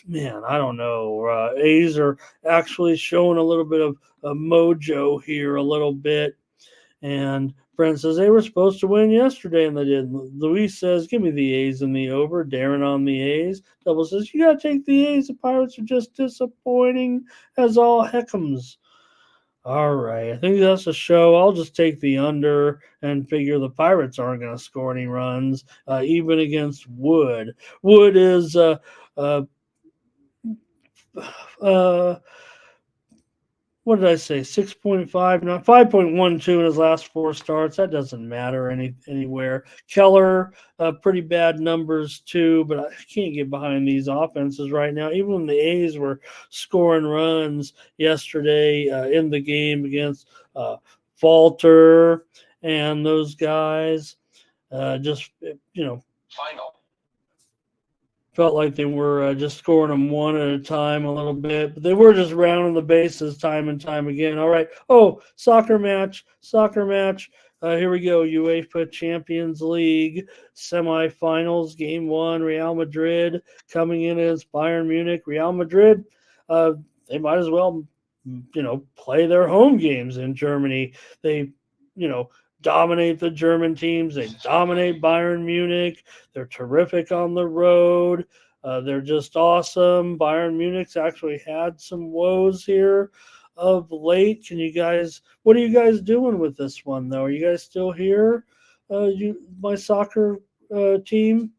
man, I don't know. A's are actually showing a little bit of a mojo here, a little bit. And Brent says they were supposed to win yesterday, and they did. Luis says, "Give me the A's in the over." Darren on the A's. Double says, "You got to take the A's. The Pirates are just disappointing as all heckums." All right, I think that's a show. I'll just take the under and figure the Pirates aren't going to score any runs, even against Wood. Wood is uh, uh, what did I say? 6.5, not 5.12 in his last 4 starts. That doesn't matter anywhere. Keller, pretty bad numbers too, but I can't get behind these offenses right now. Even when the A's were scoring runs yesterday in the game against Falter and those guys, just
Final.
felt like they were just scoring them one at a time a little bit, but they were just rounding the bases time and time again. All right. Oh, soccer match. Here we go. UEFA Champions League semifinals, game one. Real Madrid coming in as Bayern Munich. Real Madrid, they might as well, play their home games in Germany. They, dominate the German teams. They dominate Bayern Munich. They're terrific on the road. They're just awesome. Bayern Munich's actually had some woes here of late. What are you guys doing with this one, though? Are you guys still here? My soccer team?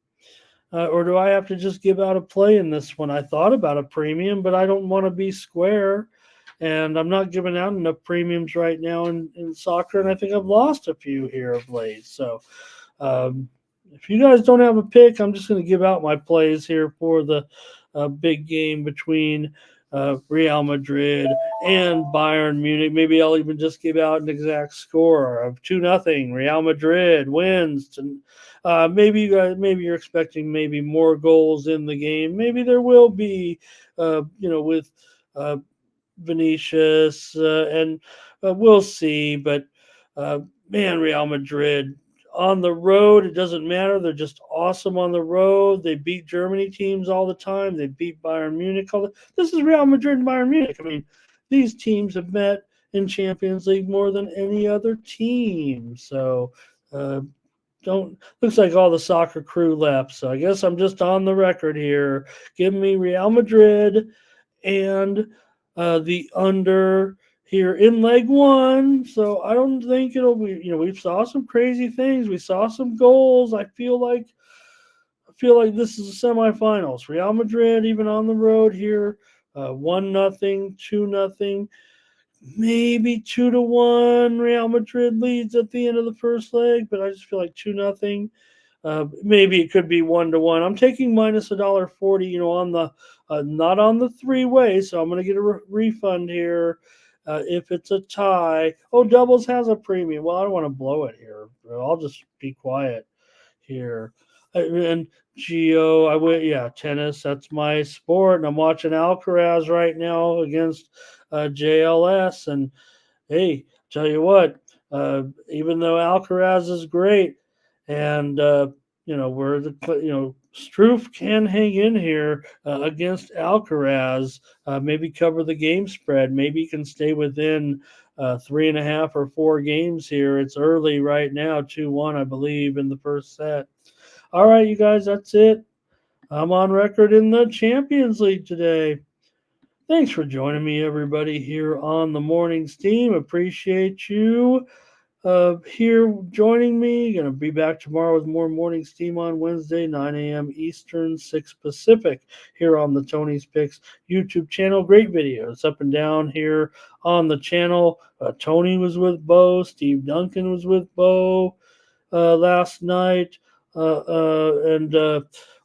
Or do I have to just give out a play in this one? I thought about a premium, but I don't want to be square. And I'm not giving out enough premiums right now in soccer, and I think I've lost a few here of late. So if you guys don't have a pick, I'm just going to give out my plays here for the big game between Real Madrid and Bayern Munich. Maybe I'll even just give out an exact score of 2-0. Real Madrid wins. Maybe you're expecting maybe more goals in the game. Maybe there will be, with Vinicius, and we'll see. But man, Real Madrid on the road, it doesn't matter. They're just awesome on the road. They beat Germany teams all the time. They beat Bayern Munich. This is Real Madrid and Bayern Munich. I mean, these teams have met in Champions League more than any other team. So looks like all the soccer crew left. So I guess I'm just on the record here. Give me Real Madrid and the under here in leg one. So I don't think it'll be, we saw some crazy things. We saw some goals. I feel like this is the semifinals. Real Madrid, even on the road here, 1-0, 2-0, maybe 2-1. Real Madrid leads at the end of the first leg, but I just feel like 2-0. Maybe it could be 1-1. I'm taking minus $1.40, on the not on the three-way, so I'm going to get a refund here if it's a tie. Oh, doubles has a premium. Well, I don't want to blow it here. I'll just be quiet here. And Geo, I went, yeah, tennis. That's my sport, and I'm watching Alcaraz right now against JLS. And hey, tell you what, even though Alcaraz is great, and where Struff can hang in here against Alcaraz, maybe cover the game spread, maybe he can stay within 3.5 or 4 games here. It's early right now, 2-1, I believe, in the first set. All right, you guys, that's it. I'm on record in the Champions League today. Thanks for joining me, everybody, here on the Morning Steam. Appreciate you here joining me. Going to be back tomorrow with more Morning Steam on Wednesday, 9 a.m. Eastern, 6 Pacific, here on the Tony's Picks YouTube channel. Great videos up and down here on the channel. Tony was with Bo. Steve Duncan was with Bo last night. And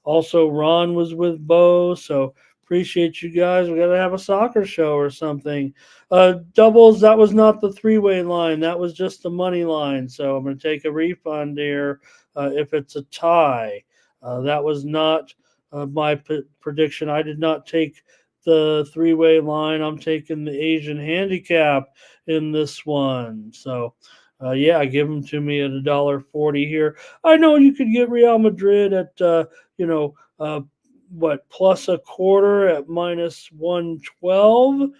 also Ron was with Bo. So appreciate you guys. We got to have a soccer show or something. Doubles, that was not the 3-way line. That was just the money line. So I'm going to take a refund here if it's a tie. That was not my prediction. I did not take the 3-way line. I'm taking the Asian handicap in this one. So give them to me at $1.40 here. I know you could get Real Madrid at plus a quarter at -112.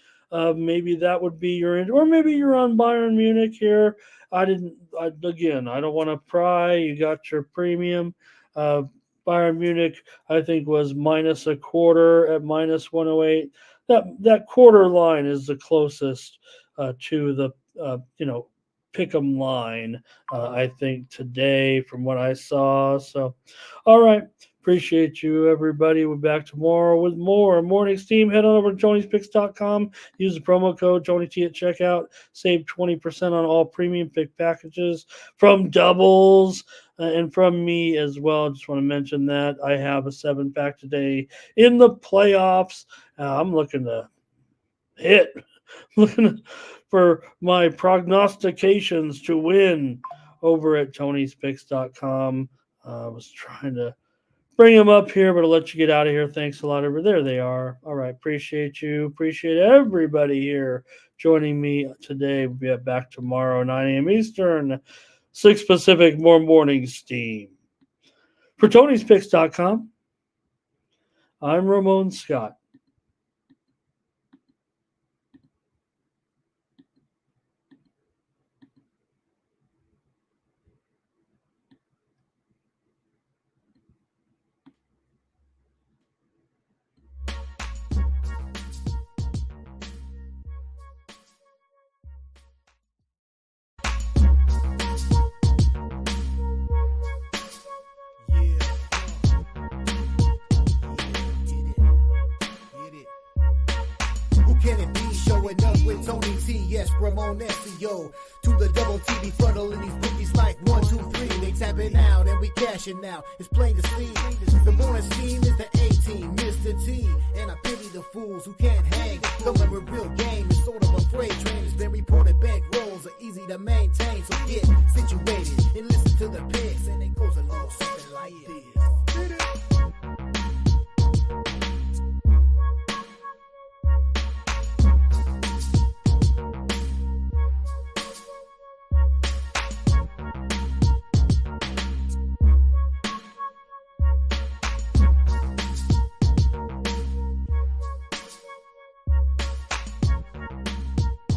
Maybe that would be or maybe you're on Bayern Munich here. I don't want to pry. You got your premium. Bayern Munich, I think, was minus a quarter at -108. That quarter line is the closest to the pick'em line, I think, today from what I saw. So, all right. Appreciate you, everybody. We'll be back tomorrow with more Morning Steam. Head on over to Tony'sPicks.com. Use the promo code TonyT at checkout. Save 20% on all premium pick packages from doubles and from me as well. Just want to mention that I have a 7-pack today in the playoffs. I'm looking to hit. Looking for my prognostications to win over at Tony'sPicks.com. I was trying to bring them up here, but I'll let you get out of here. Thanks a lot. There they are. All right. Appreciate you. Appreciate everybody here joining me today. We'll be back tomorrow, 9 a.m. Eastern, 6 Pacific, more Morning Steam. For Tony'sPicks.com, I'm Ramon Scott.
Can it be showing up with Tony T? Yes, Ramon SEO. To the double TV funnel and these bookies like 1, 2, 3. They tapping out and we cashing out. It's plain to see. The morning steam is the A-team, Mr. T. And I pity the fools who can't hang. Coming with real game is sort of a freight train. It's been reported bank rolls are easy to maintain. So get situated and listen to the picks. And it goes a little something like this.